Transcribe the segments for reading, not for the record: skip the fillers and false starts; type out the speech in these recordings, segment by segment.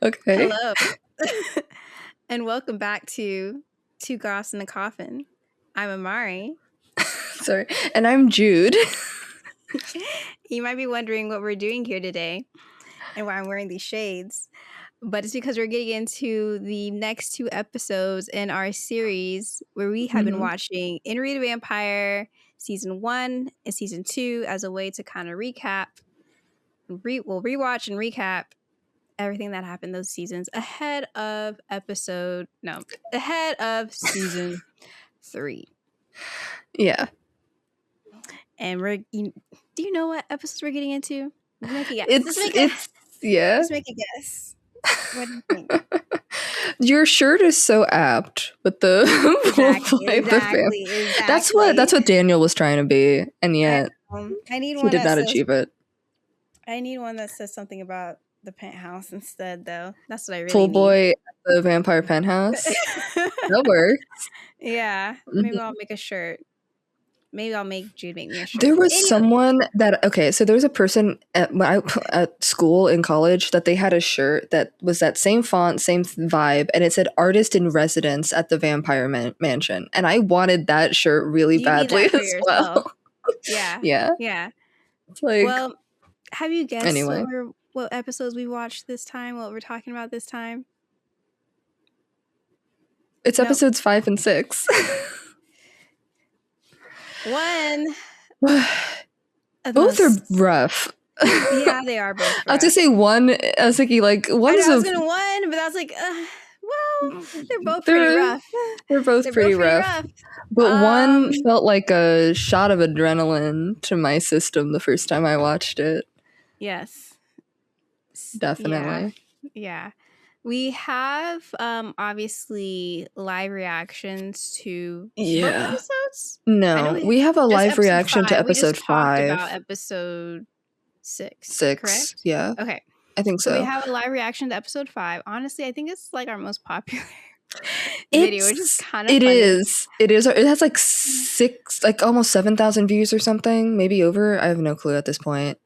Okay. Hello. And welcome back to Two Goths in the Coffin. I'm Amari. Sorry. And I'm Jude. You might be wondering what we're doing here today and why I'm wearing these shades. But it's because we're getting into the next two episodes in our series where we have been watching Interview the Vampire Season 1 and Season 2 as a way to kind of recap, rewatch and recap everything that happened those seasons ahead of season 3. Yeah. And do you know what episodes we're getting into? Make a guess. Yeah. Let's make a guess. What do you think? Your shirt is so apt with the Exactly. That's what Daniel was trying to be, and yet I need he one did not achieve it. I need one that says something about the penthouse instead, though. That's what I really Full need. boy at the vampire penthouse. That works. Yeah. Maybe I'll make a shirt. Maybe I'll make Jude make me a shirt. There was someone so there was a person at school in college that they had a shirt that was that same font, same vibe, and it said artist in residence at the vampire mansion. And I wanted that shirt really badly as well. Yeah. Yeah. It's like, well, have you guessed anyway. what episodes we watched this time, what we're talking about this time? It's episodes 5 and 6. Both are rough. Yeah, they are both rough. I was to say one. I was thinking like one is I was gonna one, but I was like, well, they're both pretty rough. They're both pretty rough. But one felt like a shot of adrenaline to my system the first time I watched it. Yes, definitely. Yeah. We have obviously live reactions to both episodes. No, we have a live reaction to episode 5. We just talked about episode 6. Correct? Yeah. Okay. I think so. So we have a live reaction to episode 5. Honestly, I think it's like our most popular video, which is kind of funny. It is. It has like 6, like almost 7,000 views or something, maybe over. I have no clue at this point.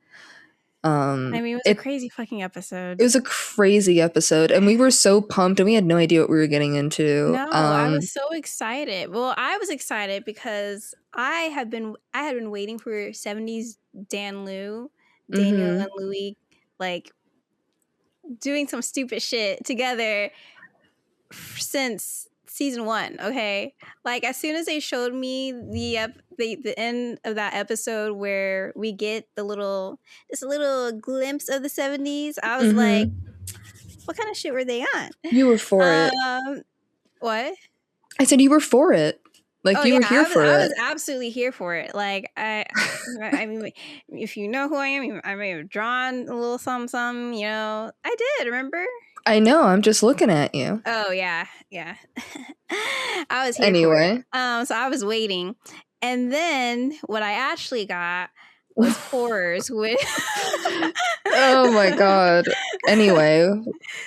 I mean, it was a crazy fucking episode. It was a crazy episode, and we were so pumped, and we had no idea what we were getting into. No, I was so excited. Well, I was excited because I had been waiting for 70s Daniel and Louis, like doing some stupid shit together since season 1. Okay, like as soon as they showed me the end of that episode where we get this little glimpse of the 70s, I was like, what kind of shit were they on? You were for it. What? I said you were for it. Like you were here for it. I was absolutely here for it. Like I mean, if you know who I am, I may have drawn a little something. You know, I did. Remember? I know. I'm just looking at you. Oh yeah. I was here anyway. For it. So I was waiting, and then what I actually got was horrors with. Oh my god. Anyway,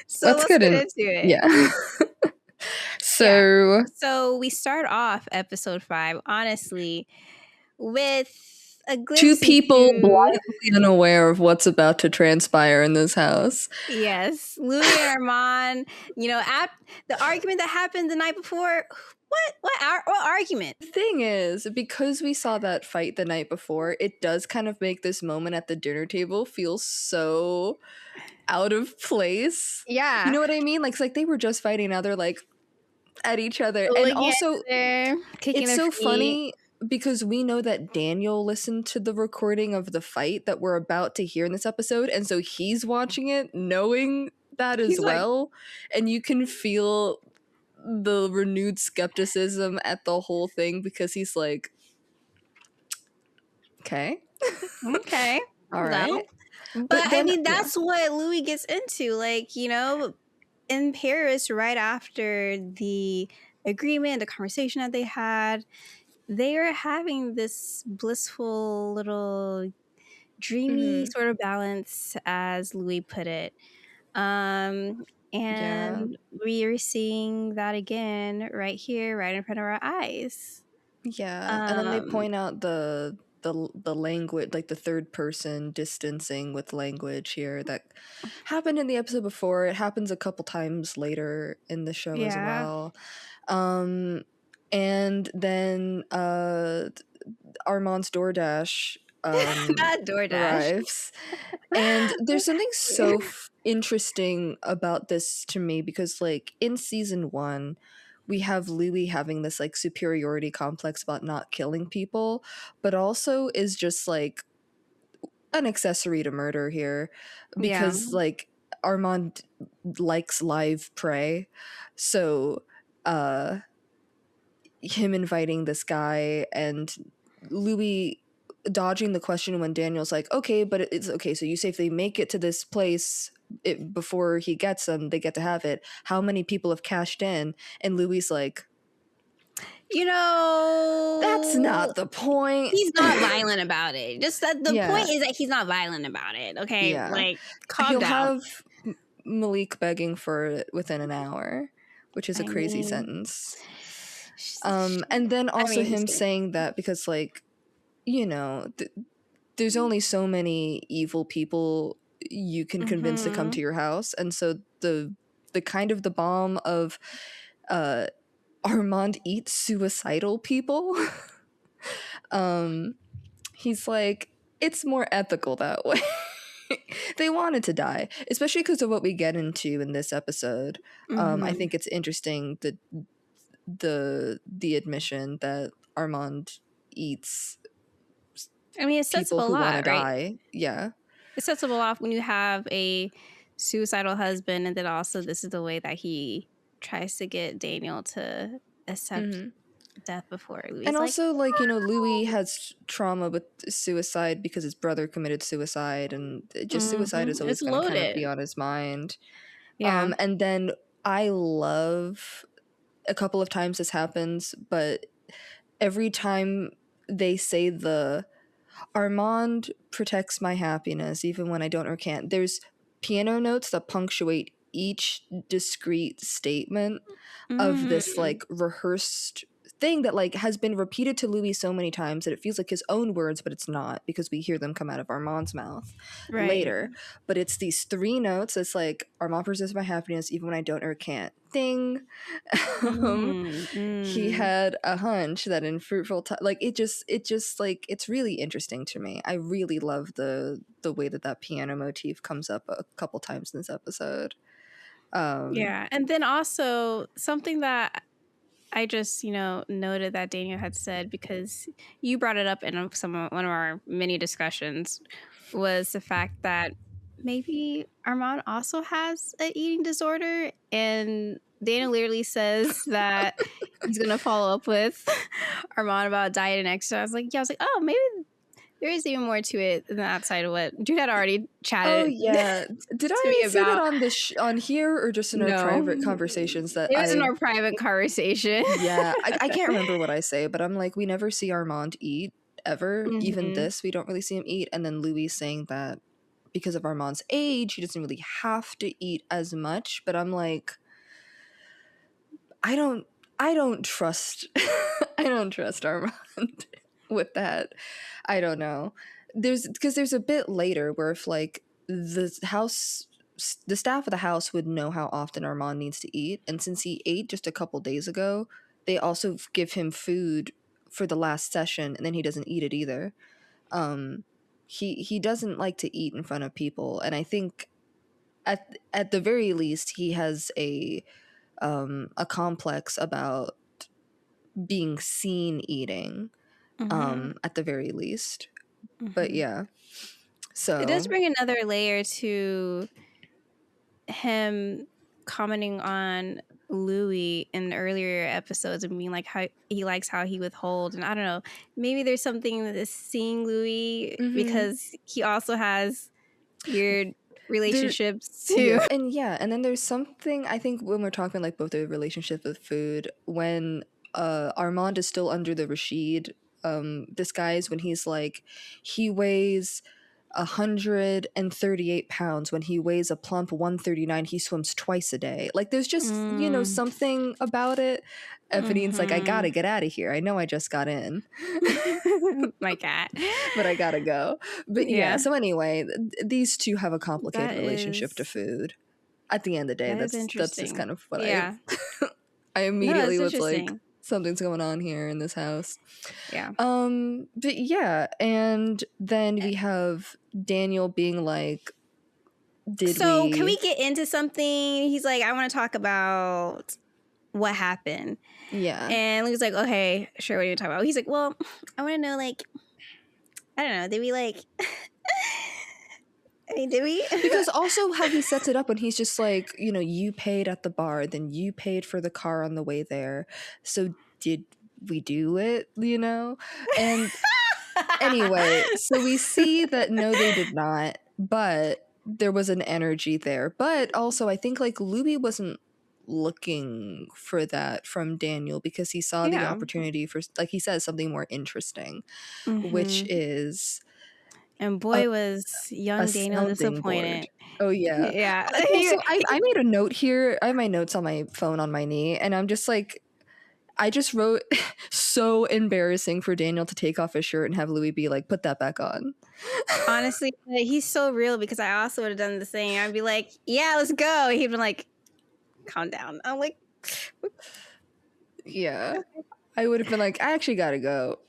so let's get into it. Yeah. So we start off episode 5, honestly, with a glimpse. 2 people blindly unaware of what's about to transpire in this house. Yes, Louis and Armand. You know, the argument that happened the night before. What argument? The thing is, because we saw that fight the night before, it does kind of make this moment at the dinner table feel so out of place. Yeah, you know what I mean? Like, it's like they were just fighting, now they're like at each other, and also it's so funny because we know that Daniel listened to the recording of the fight that we're about to hear in this episode, and so he's watching it knowing that as well, and you can feel the renewed skepticism at the whole thing because he's like, okay, all right. But I mean, that's what Louis gets into, like, you know, in Paris, right after the agreement, the conversation that they had, they are having this blissful little dreamy sort of balance, as Louis put it. And we are seeing that again right here, right in front of our eyes. Yeah. And then they point out the the language, like the third person distancing with language here that happened in the episode before. It happens a couple times later in the show as well. And then Armand's DoorDash Not DoorDash arrives. And there's something so interesting about this to me because, like, in season 1, we have Louis having this, like, superiority complex about not killing people, but also is just, like, an accessory to murder here because, like, Armand likes live prey. So, him inviting this guy and Louis dodging the question when Daniel's like, okay, but it's okay, so you say if they make it to this place before he gets them, they get to have it. How many people have cashed in? And Louis like, that's not the point. He's not violent about it. Just that the point is that he's not violent about it. Okay, like calm down. He'll have Malik begging for it within an hour, which is a crazy sentence. And then also him saying that because, like, you know, there's only so many evil people you can convince to come to your house, and so the kind of the bomb of Armand eats suicidal people. He's like, it's more ethical that way. They wanted to die, especially because of what we get into in this episode. I think it's interesting that the admission that Armand eats. I mean, it sets people up a who lot, want to right? die. Yeah, it sets up a lot when you have a suicidal husband, and then also this is the way that he tries to get Daniel to accept death before Louis. And also, like, you know, Louis has trauma with suicide because his brother committed suicide, and just suicide is always going to kind of be on his mind. And then I love, a couple of times this happens, but every time they say the Armand protects my happiness even when I don't or can't, there's piano notes that punctuate each discrete statement of this, like, rehearsed thing that, like, has been repeated to Louis so many times that it feels like his own words, but it's not, because we hear them come out of Armand's mouth later. But it's these 3 notes. It's like, Armand protects my happiness even when I don't or can't. Ding. He had a hunch that in fruitful time, like, it just like, it's really interesting to me. I really love the way that piano motif comes up a couple times in this episode. And then also something that I just, noted that Daniel had said, because you brought it up in one of our mini discussions, was the fact that maybe Armand also has an eating disorder, and Daniel literally says that he's going to follow up with Armand about diet and exercise. I was like, oh, maybe there is even more to it than that side of what Jude had already chatted. Oh yeah, did I say that on on here or just in our private conversations? That it was in our private conversation. Yeah, I can't remember what I say, but I'm like, we never see Armand eat ever. Even this, we don't really see him eat. And then Louis saying that because of Armand's age, he doesn't really have to eat as much. But I'm like, I don't trust I don't trust Armand with that. I don't know. Because there's a bit later where if, like, the staff of the house would know how often Armand needs to eat, and since he ate just a couple days ago, they also give him food for the last session, and then he doesn't eat it either. He doesn't like to eat in front of people, and I think at the very least he has a complex about being seen eating. At the very least. But yeah, so it does bring another layer to him commenting on Louis in the earlier episodes and being like, how he likes how he withholds, and I don't know, maybe there's something that is seeing Louis because he also has weird relationships too. And then there's something, I think, when we're talking, like, both the relationship with food, when Armand is still under the Rashid disguise, when he's like, he weighs 138 pounds when he weighs a plump 139. He swims twice a day. Like there's just something about it. Ephanine's like, I gotta get out of here. I know I just got in. My cat. But I gotta go. But yeah, so anyway, these two have a complicated relationship to food. At the end of the day, that's just kind of what I immediately was like, something's going on here in this house. Yeah. But yeah, and then we have Daniel being like, can we get into something? He's like, I want to talk about what happened. Yeah. And Lou's like, okay, sure, what are you talking about? He's like, well, I want to know, like, I don't know, did we like I mean, did we? Because also how he sets it up when he's just like, you paid at the bar, then you paid for the car on the way there. So did we do it, And anyway, so we see that no, they did not, but there was an energy there. But also I think like Louis wasn't looking for that from Daniel because he saw the opportunity for, like he says, something more interesting, which is... And boy, was young Daniel disappointed. Board. Oh, yeah. Yeah. Also, I made a note here. I have my notes on my phone on my knee, and I'm just like, I just wrote, so embarrassing for Daniel to take off his shirt and have Louis be like, put that back on. Honestly, he's so real because I also would have done the same. I'd be like, yeah, let's go. He'd been like, calm down. I'm like, yeah. I would have been like, I actually gotta go.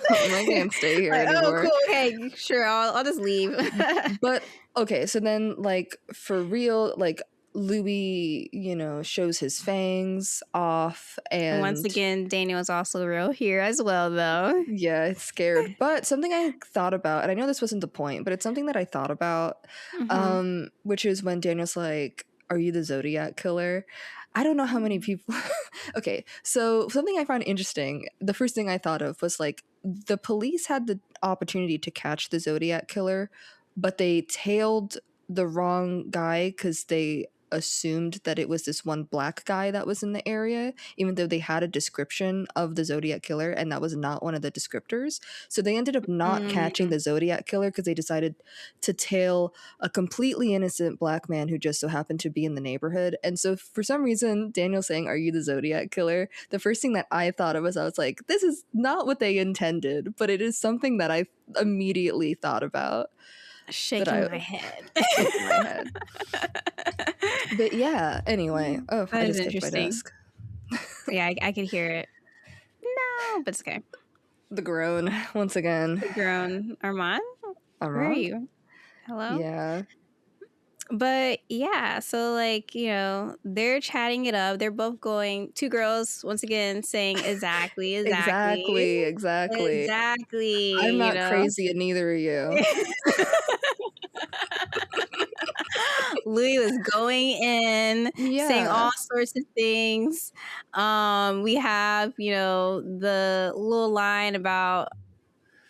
I can't stay here anymore. Oh, cool. Okay, sure. I'll just leave. But okay, so then like for real, like Louis, shows his fangs off, and once again, Daniel is also real here as well, though. Yeah, it's scared. But something I thought about, and I know this wasn't the point, but it's something that I thought about, which is when Daniel's like, "Are you the Zodiac killer?" I don't know how many people... Okay, so something I found interesting, the first thing I thought of was like, the police had the opportunity to catch the Zodiac killer, but they tailed the wrong guy because they assumed that it was this one black guy that was in the area, even though they had a description of the Zodiac killer, and that was not one of the descriptors. So they ended up not catching the Zodiac killer because they decided to tail a completely innocent black man who just so happened to be in the neighborhood. And so for some reason, Daniel saying, "Are you the Zodiac killer?" The first thing that I thought of was, I was like, this is not what they intended, but it is something that I immediately thought about. Shaking my head. But yeah, anyway. Oh, that is interesting. Yeah, I could hear it. No, but it's okay. The groan, once again. The groan. Armand? Where are you? Hello? Yeah. But yeah, so like, they're chatting it up. They're both going, two girls, once again, saying exactly. Exactly. I'm not crazy, and neither are you. Louis was going in, saying all sorts of things. We have, the little line about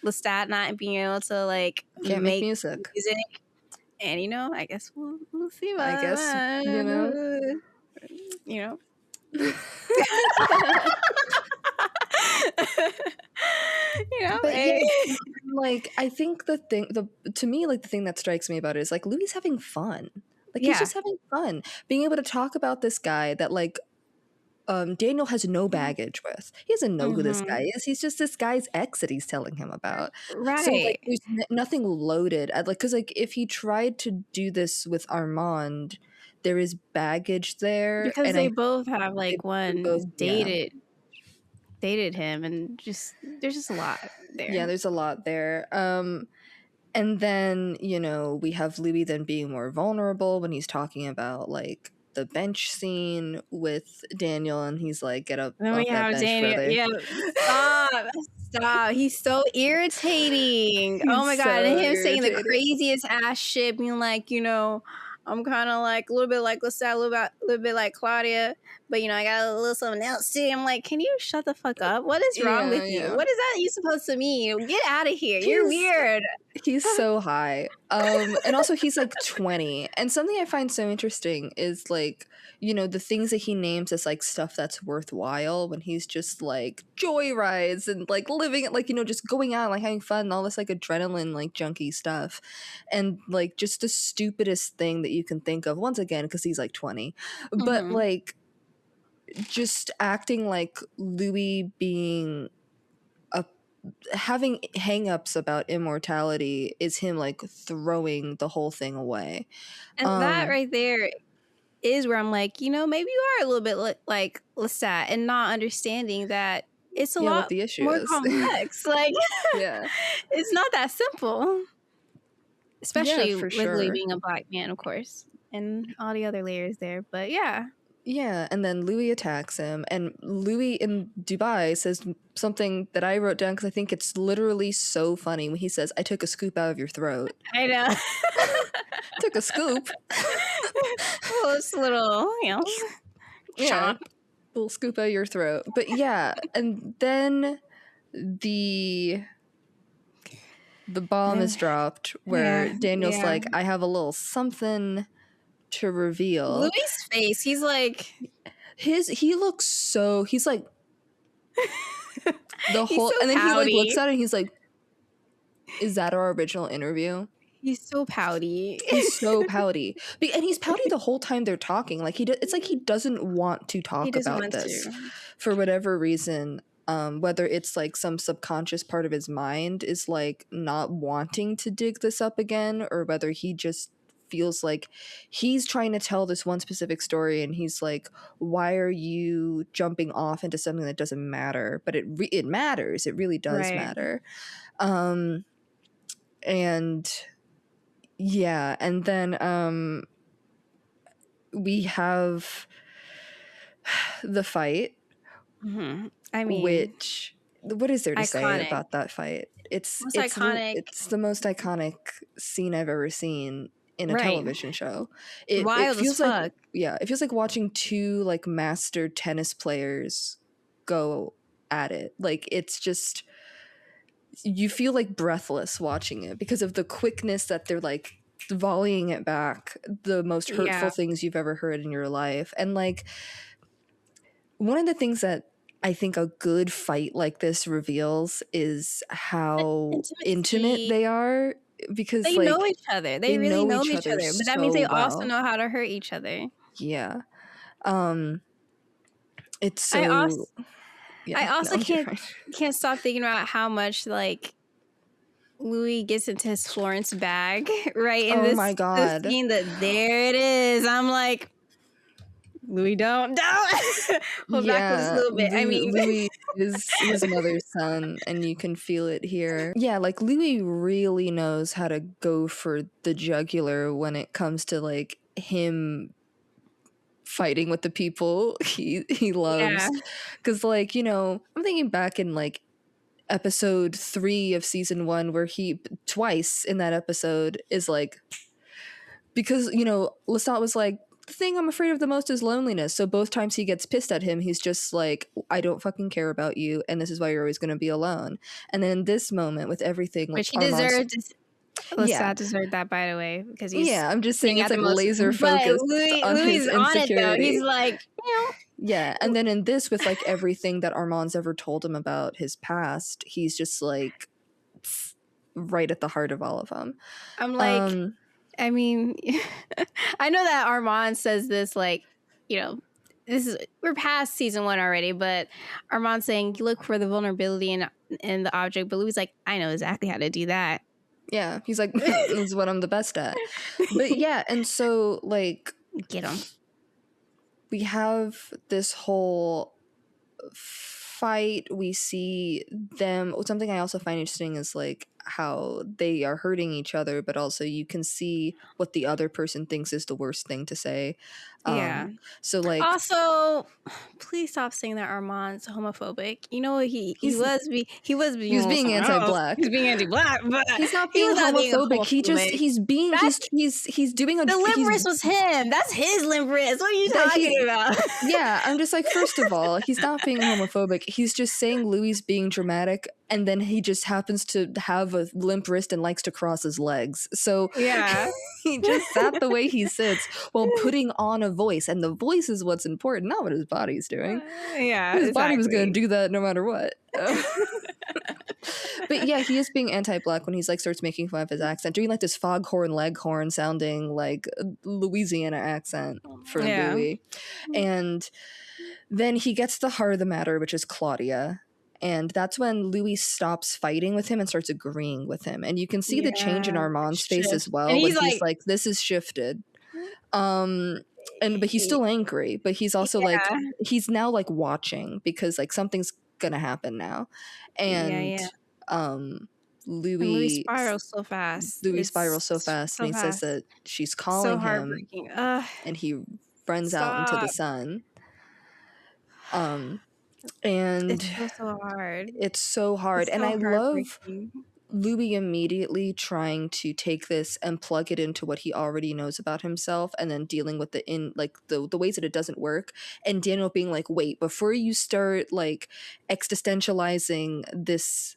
Lestat not being able to like can't make music. And I guess we'll see about I guess that. But like I think the thing that strikes me about it is like Louis having fun. Like he's just having fun being able to talk about this guy that like Daniel has no baggage with. He doesn't know who this guy is. He's just this guy's ex that he's telling him about. Right. So like there's nothing loaded. Because like if he tried to do this with Armand, there is baggage there. Because they both have like dated him, and there's just a lot there. Yeah, there's a lot there. And then, we have Louis then being more vulnerable when he's talking about like the bench scene with Daniel, and he's like, "Get up off that bench, Daniel, brother." Yeah, stop. He's so irritating. Oh my God. And him saying the craziest ass shit, being like, I'm kind of like a little bit like Lestat, a little bit like Claudia, but I got a little something else too. I'm like, can you shut the fuck up? What is wrong with you? What is that you supposed to mean? Get out of here. You're weird. He's so high. And also he's like 20. And something I find so interesting is like, you know, the things that he names as like stuff that's worthwhile when he's just like joyrides and like living it, like, you know, just going out, like having fun and all this like adrenaline, like junky stuff. And like just the stupidest thing that you can think of, once again, because he's like 20. But like just acting like Louis being having hangups about immortality is him like throwing the whole thing away. And that right there is where I'm like, you know, maybe you are a little bit like Lestat and not understanding that it's a lot the issue more is. complex. Like, yeah, it's not that simple. Especially with sure. Louis being a black man, of course, and all the other layers there. But yeah. Yeah, and then Louis attacks him, and Louis in Dubai says something that I wrote down because I think it's literally so funny when he says, "I took a scoop out of your throat." I know. Took a scoop. Well, it's a little, you know, chomp. Little scoop out of your throat. But yeah, and then the bomb is dropped where Daniel's like, "I have a little something to reveal." Louis' face, he's like, he looks so, he's like the whole, so and then pouty. he like looks at it and he's like, "Is that our original interview?" He's so pouty. He's so pouty, and he's pouty the whole time they're talking. Like it's like he doesn't want to talk about this for whatever reason. Whether it's like some subconscious part of his mind is like not wanting to dig this up again, or whether he just feels like he's trying to tell this one specific story and he's like, why are you jumping off into something that doesn't matter? But it matters. It really does matter. And yeah, and then we have the fight. I mean, which, what is there to iconic. say about that fight? It's iconic. It's the most iconic scene I've ever seen in a television show. It feels like it feels like watching two like master tennis players go at it. Like it's just, you feel like breathless watching it because of the quickness that they're like volleying it back, the most hurtful things you've ever heard in your life. And like one of the things that I think a good fight like this reveals is how intimate they are, because they know each other. They really know each other. But that means they also know how to hurt each other. Yeah. It's so... I also can't stop thinking about how much like Louis gets into his Florence bag, right? In my God. This scene that there it is. I'm like, Louis, don't hold back just a little bit. I mean, Louis is his mother's son, and you can feel it here. Yeah, like Louis really knows how to go for the jugular when it comes to like him fighting with the people he loves. Because like, you know, I'm thinking back in like episode 3 of season 1 where he twice in that episode is like, because, you know, Lestat was like, the thing I'm afraid of the most is loneliness. So both times he gets pissed at him, he's just like, I don't fucking care about you, and this is why you're always going to be alone. And then in this moment with everything, which he deserved. Lestat deserved that, by the way, because he's I'm just saying it's like laser focused on his insecurity. On it, though. He's like, yeah. And then in this, with like everything that Armand's ever told him about his past, he's just like right at the heart of all of them. I'm like, I mean, I know that Armand says this, like, you know, we're past season 1 already, but Armand's saying you look for the vulnerability in the object, but Louis like, I know exactly how to do that. Yeah, he's like, this is what I'm the best at. But yeah, and so like, get him. We have this whole fight. We see them. Something I also find interesting is like how they are hurting each other, but also you can see what the other person thinks is the worst thing to say. So like, also, please stop saying that Armand's homophobic. You know, he was being anti-black. He's being anti-black, but he's not being homophobic. He's doing a... The limp was him. That's his limp wrist. What are you talking about? Yeah, I'm just like, first of all, he's not being homophobic. He's just saying Louis being dramatic and then he just happens to have a limp wrist and likes to cross his legs. So yeah, he just sat the way he sits while putting on a voice, and the voice is what's important, not what his body's doing. Yeah, his exactly. body was going to do that no matter what. But yeah, he is being anti-black when he's like starts making fun of his accent, doing like this foghorn leghorn sounding like Louisiana accent for Louis. And then he gets the heart of the matter, which is Claudia. And that's when Louis stops fighting with him and starts agreeing with him. And you can see the change in Armand's face as well. And he's like, this is shifted. But he's still angry, but he's also like, he's now like watching because like something's gonna happen now. And Louis spirals so fast. And he says that she's calling him, and he runs out into the sun. And it's so hard. It's so hard. And I love Louis immediately trying to take this and plug it into what he already knows about himself, and then dealing with the ways that it doesn't work. And Daniel being like, wait, before you start like existentializing this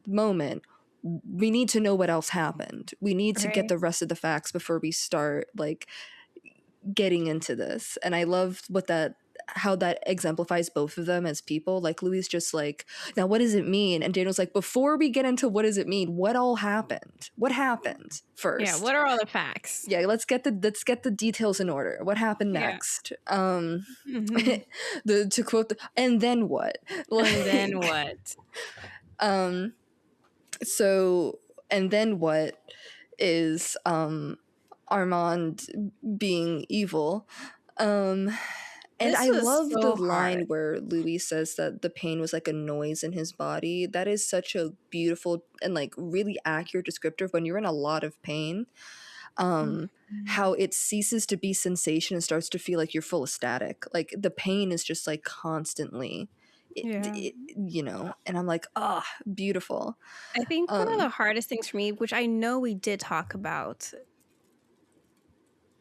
moment, we need to know what else happened. We need to get the rest of the facts before we start like getting into this. And I love how that exemplifies both of them as people. Like Louis just like, now what does it mean? And Daniel's like, before we get into what does it mean, what all happened? What happened first? Yeah, what are all the facts? Yeah, let's get the details in order. What happened next? To quote and then what? And then what? So and then what is Armand being evil. And I love the line where Louis says that the pain was like a noise in his body. That is such a beautiful and like really accurate descriptor when you're in a lot of pain. How it ceases to be sensation and starts to feel like you're full of static. Like the pain is just like constantly, you know, and I'm like, beautiful. I think one of the hardest things for me, which I know we did talk about.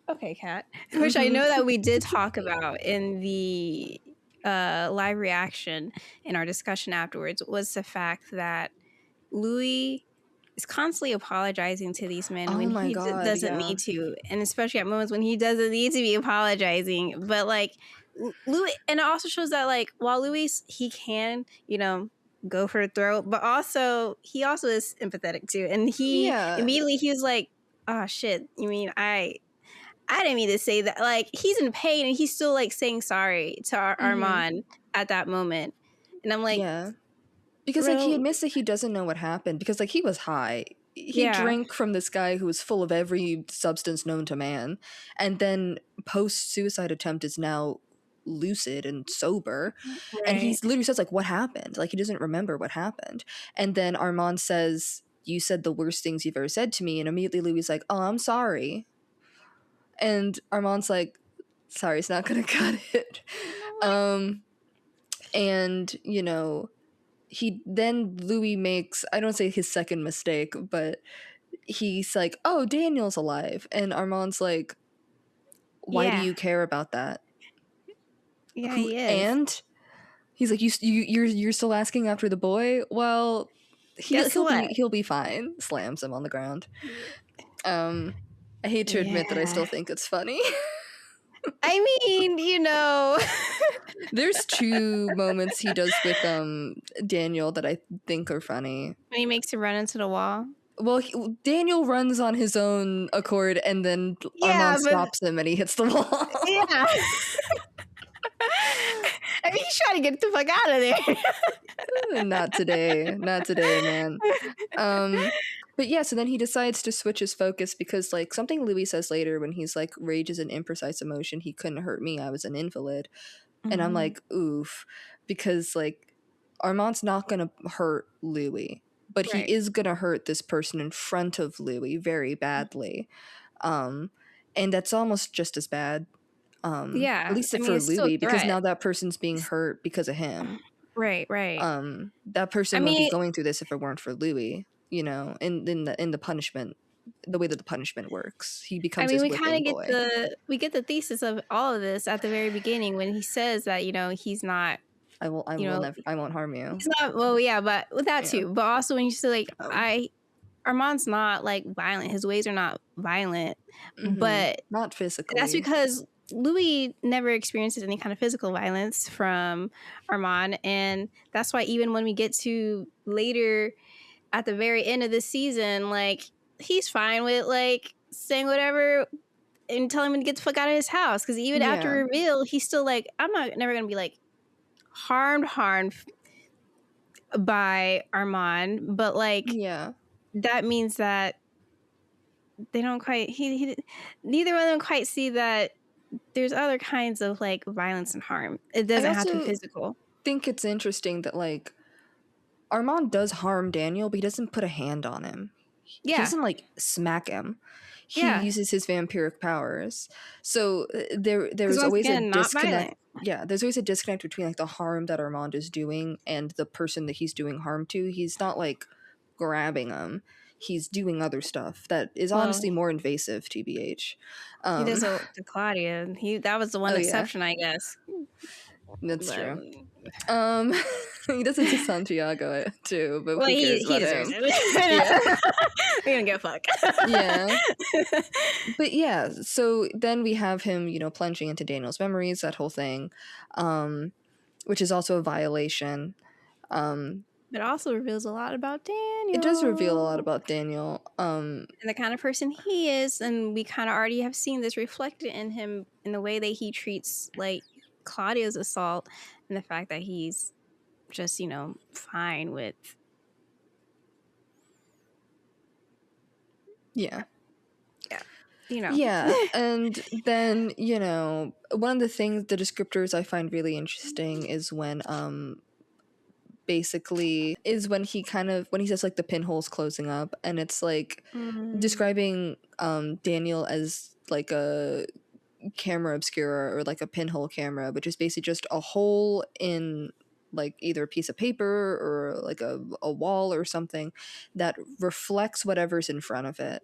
Okay, Kat. Which I know that we did talk about in the live reaction in our discussion afterwards, was the fact that Louis is constantly apologizing to these men when he doesn't need to. And especially at moments when he doesn't need to be apologizing. But like Louis, and it also shows that like while Louis, he can, you know, go for a throat, but also he also is empathetic too. And he immediately, he was like, oh shit, you mean I didn't mean to say that. Like, he's in pain and he's still like saying sorry to Armand at that moment. And I'm like, because like he admits that he doesn't know what happened because like he was high. He drank from this guy who was full of every substance known to man, and then post suicide attempt is now lucid and sober, and he literally says like, what happened? Like he doesn't remember what happened. And then Armand says, you said the worst things you've ever said to me, and immediately Louis is like, oh, I'm sorry. And Armand's like, sorry, it's not gonna cut it. And you know, Louis makes, I don't say his second mistake, but he's like, oh, Daniel's alive. And Armand's like, why do you care about that? Yeah, he is. And he's like, you're still asking after the boy? Well, he'll be fine. Slams him on the ground. I hate to admit that I still think it's funny. I mean, you know, there's two moments he does with Daniel that I think are funny. When he makes him run into the wall. Well, Daniel runs on his own accord, and then Armand stops him, and he hits the wall. Yeah. I mean, he's trying to get the fuck out of there. Not today, man. But yeah, so then he decides to switch his focus because, like, something Louis says later when he's like, rage is an imprecise emotion. He couldn't hurt me. I was an invalid. And I'm like, oof. Because, like, Armand's not going to hurt Louis. But he is going to hurt this person in front of Louis very badly. And that's almost just as bad. At least for Louis, because now that person's being hurt because of him. Right. That person would be going through this if it weren't for Louis. You know, in the punishment, the way that the punishment works, he becomes. I mean, we kind of get the thesis of all of this at the very beginning when he says that, you know, he's not I will never, I won't harm you. He's not, well, yeah, but with that too. But also when you say like, Armand's not like violent. His ways are not violent, but not physically. that's because Louis never experiences any kind of physical violence from Armand, and that's why even when we get to later at the very end of the season, like he's fine with like saying whatever and telling him to get the fuck out of his house, because even after reveal, he's still like, I'm never gonna be like harmed by Armand, but like that means that they don't quite neither one of them quite see that there's other kinds of like violence and harm. It doesn't have to be physical. I think it's interesting that like Armand does harm Daniel, but he doesn't put a hand on him. He doesn't like smack him. He uses his vampiric powers. So there's always a disconnect. Yeah, there's always a disconnect between like the harm that Armand is doing and the person that he's doing harm to. He's not like grabbing him. He's doing other stuff that is honestly more invasive, TBH. He does it to Claudia. That was the one exception, I guess. That's true. He does it to Santiago too, but well, he deserves it. We don't give a fuck. But yeah, so then we have him, plunging into Daniel's memories, that whole thing, which is also a violation. It also reveals a lot about Daniel. It does reveal a lot about Daniel. And the kind of person he is, and we kind of already have seen this reflected in him in the way that he treats like Claudia's assault, and the fact that he's just, fine with and then one of the things, the descriptors I find really interesting is when basically is when he says like the pinhole's closing up, and it's like describing Daniel as like a camera obscura or like a pinhole camera, which is basically just a hole in like either a piece of paper or like a wall or something that reflects whatever's in front of it.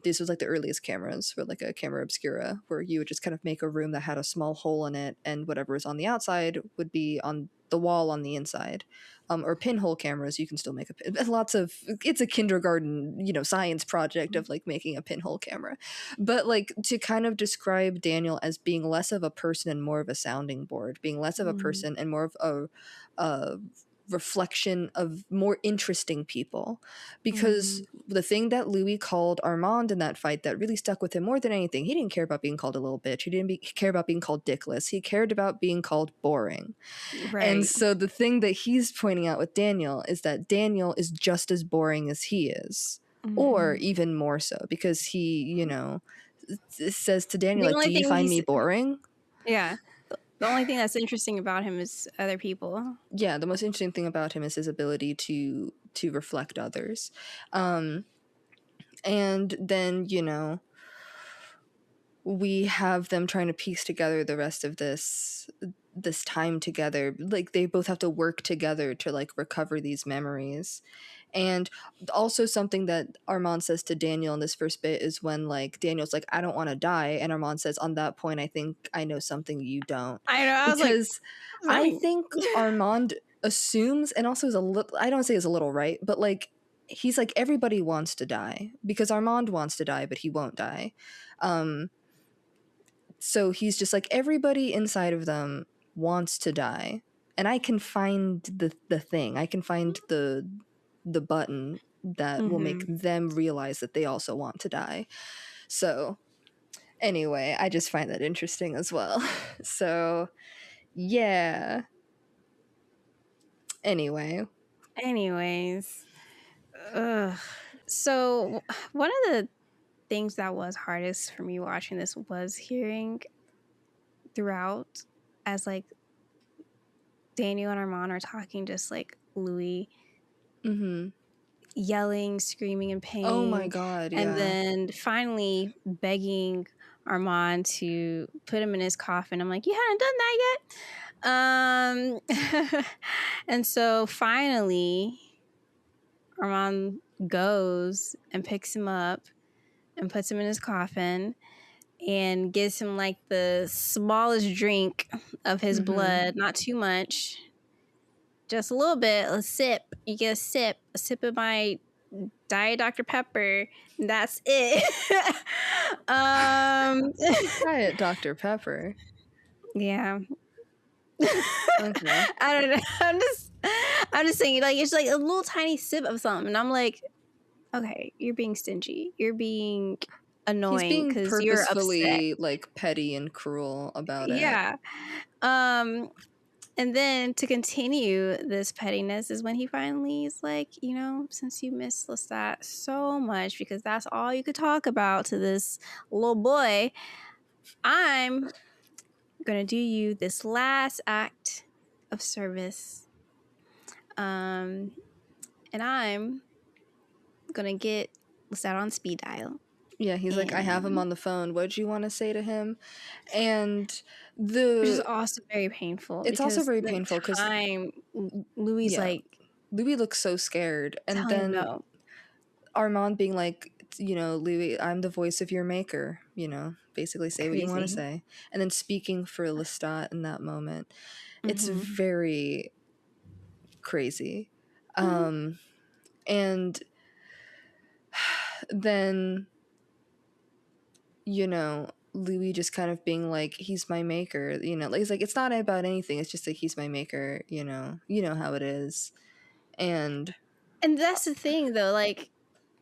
This was like the earliest cameras were like a camera obscura, where you would just kind of make a room that had a small hole in it, and whatever was on the outside would be on the wall on the inside. Or pinhole cameras, you can still make it's a kindergarten science project of like making a pinhole camera, but like to kind of describe Daniel as being less of a person and more of a sounding board, being less of a person and more of a reflection of more interesting people. Because the thing that Louis called Armand in that fight that really stuck with him more than anything, he didn't care about being called a little bitch, he didn't care about being called dickless, he cared about being called boring. And so the thing that he's pointing out with Daniel is that Daniel is just as boring as he is, or even more so, because he says to Daniel, like, do you find me boring? The only thing that's interesting about him is other people. Yeah, the most interesting thing about him is his ability to reflect others. And then, we have them trying to piece together the rest of this time together. Like, they both have to work together to like recover these memories. And also something that Armand says to Daniel in this first bit is when like Daniel's like, I don't want to die, and Armand says, on that point I think I know something you don't. I know, because I think Armand assumes, and also is a little, I don't say is a little right, but like he's like, everybody wants to die, because Armand wants to die but he won't die. So he's just like, everybody inside of them wants to die, and I can find the thing, I can find the button that will make them realize that they also want to die. So anyway, I just find that interesting as well. So yeah. Anyways. So one of the things that was hardest for me watching this was hearing throughout, as like Daniel and Armand are talking, just like Louis yelling, screaming in pain. Oh my god, yeah. And then finally begging Armand to put him in his coffin. I'm like, you hadn't done that yet? And so finally Armand goes and picks him up and puts him in his coffin. and gives him like the smallest drink of his blood, not too much, just a little bit, a sip. You get a sip of my Diet Dr. Pepper. And that's it. Diet Dr. Pepper. Yeah. Okay. I don't know. I'm just saying, like, it's like a little tiny sip of something, and I'm like, okay, you're being stingy. You're being annoying because you're upset. He's being purposefully like petty and cruel about it. Yeah. And then to continue this pettiness is when he finally is like, you know, since you miss Lestat so much because that's all you could talk about to this little boy, I'm gonna do you this last act of service. And I'm gonna get Lestat on speed dial. Yeah, he's like, I have him on the phone. What'd you want to say to him? And which is also very painful. It's also very painful because Louis like Louis looks so scared, and then Armand being like, you know, Louis, I'm the voice of your maker. You know, basically say what you want to say, and then speaking for Lestat in that moment, it's very crazy. And then, you know, Louis just kind of being like, he's my maker, you know, he's like, it's not about anything, it's just like, he's my maker, you know how it is. And that's the thing though, like,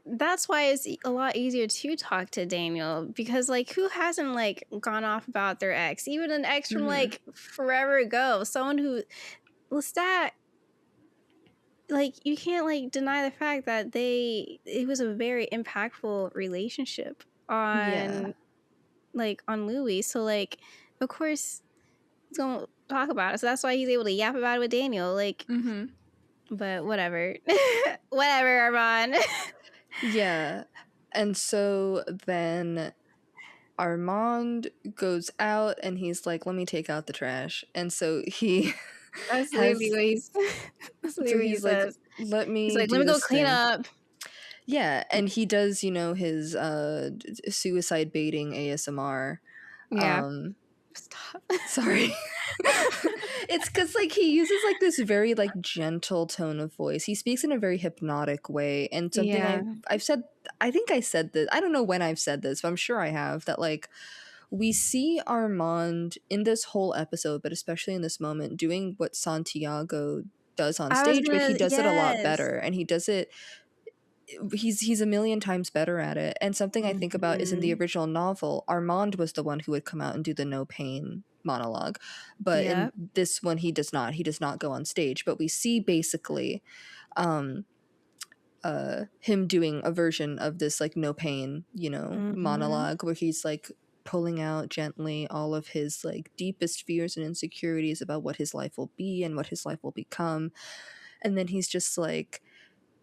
that's why it's a lot easier to talk to Daniel, because like, who hasn't like gone off about their ex, even an ex from like forever ago, someone who Lestat, like, you can't like deny the fact that it was a very impactful relationship on like on Louis. So like, of course he's gonna talk about it. So that's why he's able to yap about it with Daniel. Like, but whatever. Whatever, Armand. Yeah. And so then Armand goes out and he's like, let me take out the trash. And so he That's literally what he's like, let me go clean up. Yeah, and he does, you know, his suicide baiting ASMR. Yeah. Stop. Sorry. It's because like he uses like this very like gentle tone of voice. He speaks in a very hypnotic way, and something I've said, I think I said this, I don't know when I've said this, but I'm sure I have, that like we see Armand in this whole episode, but especially in this moment, doing what Santiago does on stage, but he does it a lot better, and he does it, he's a million times better at it. And something I think about is in the original novel, Armand was the one who would come out and do the no pain monologue, but in this one he does not go on stage, but we see basically him doing a version of this like no pain, you know, monologue where he's like pulling out gently all of his like deepest fears and insecurities about what his life will be and what his life will become. And then he's just like,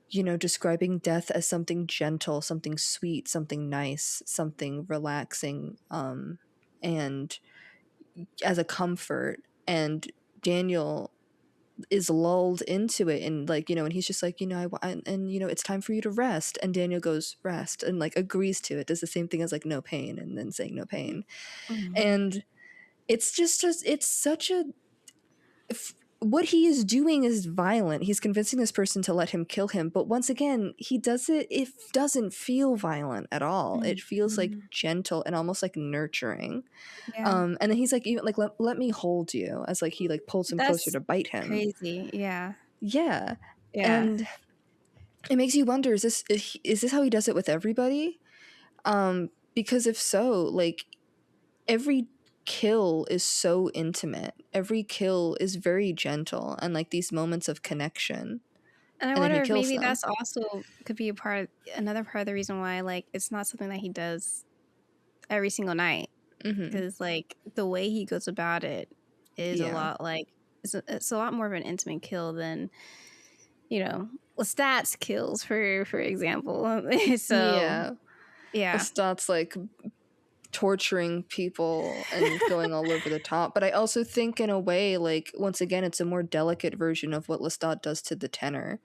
you know, describing death as something gentle, something sweet, something nice, something relaxing, and as a comfort. And Daniel is lulled into it, and like, you know, and he's just like, you know, and you know, it's time for you to rest. And Daniel goes, rest, and like agrees to it, does the same thing as like no pain, and then saying no pain. And it's just it's such a what he is doing is violent. He's convincing this person to let him kill him, but once again, he does it, it doesn't feel violent at all. It feels like gentle and almost like nurturing. And then he's like, even like, let me hold you, as like he like pulls him closer to bite him. Crazy. Yeah. And it makes you wonder, is this how he does it with everybody? Because if so, like, every kill is so intimate, every kill is very gentle, and like these moments of connection. And I wonder if maybe that's also could be another part of the reason why like it's not something that he does every single night, because like the way he goes about it is a lot like it's a lot more of an intimate kill than, you know, Lestat's kills for example. So Lestat's like torturing people and going all over the top. But I also think in a way, like, once again, it's a more delicate version of what Lestat does to the tenor,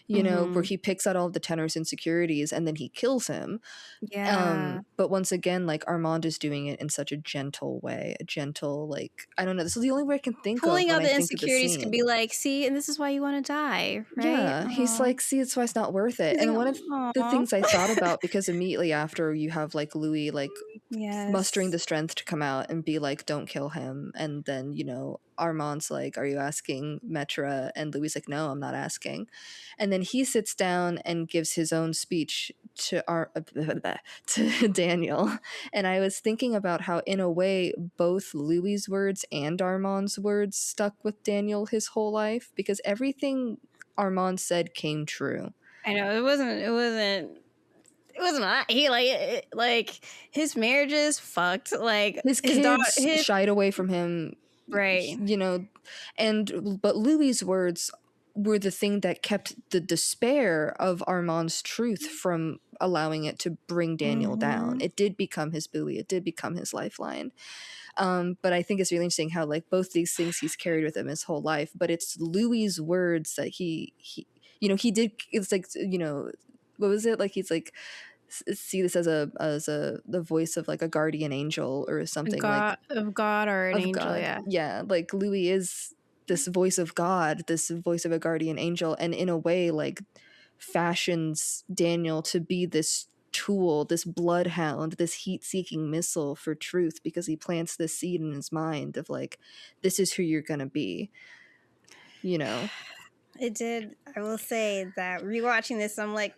you know, where he picks out all of the tenor's insecurities and then he kills him. Yeah. But once again, like, Armand is doing it in such a gentle way, a gentle, like, I don't know, this is the only way I can think Pulling of out when the I think of the insecurities to scene. be like, see, and this is why you want to die, right? Yeah, he's like, see, it's why it's not worth it. He's And like, one of the aw. things I thought about, because immediately after you have like Louis like mustering Yes. the strength to come out and be like, don't kill him, and then, you know, Armand's like, are you asking Metra? And Louis like, no, I'm not asking. And then he sits down and gives his own speech to to Daniel. And I was thinking about how, in a way, both Louis's words and Armand's words stuck with Daniel his whole life, because everything Armand said came true. I know it wasn't he like his marriage is fucked. Like His kids shied away from him, right? You know, but Louis's words were the thing that kept the despair of Armand's truth from allowing it to bring Daniel down. It did become his buoy. It did become his lifeline. But I think it's really interesting how, like, both these things he's carried with him his whole life, but it's Louis's words that he you know, he did. It's like, you know, what was it, like, he's like, see this as the voice of like a guardian angel or something, God, like of God or an of angel. God. Yeah, like Louis is this voice of God, this voice of a guardian angel, and in a way, like, fashions Daniel to be this tool, this bloodhound, this heat-seeking missile for truth, because he plants this seed in his mind of like, this is who you're gonna be, you know. It did. I will say that rewatching this, I'm like,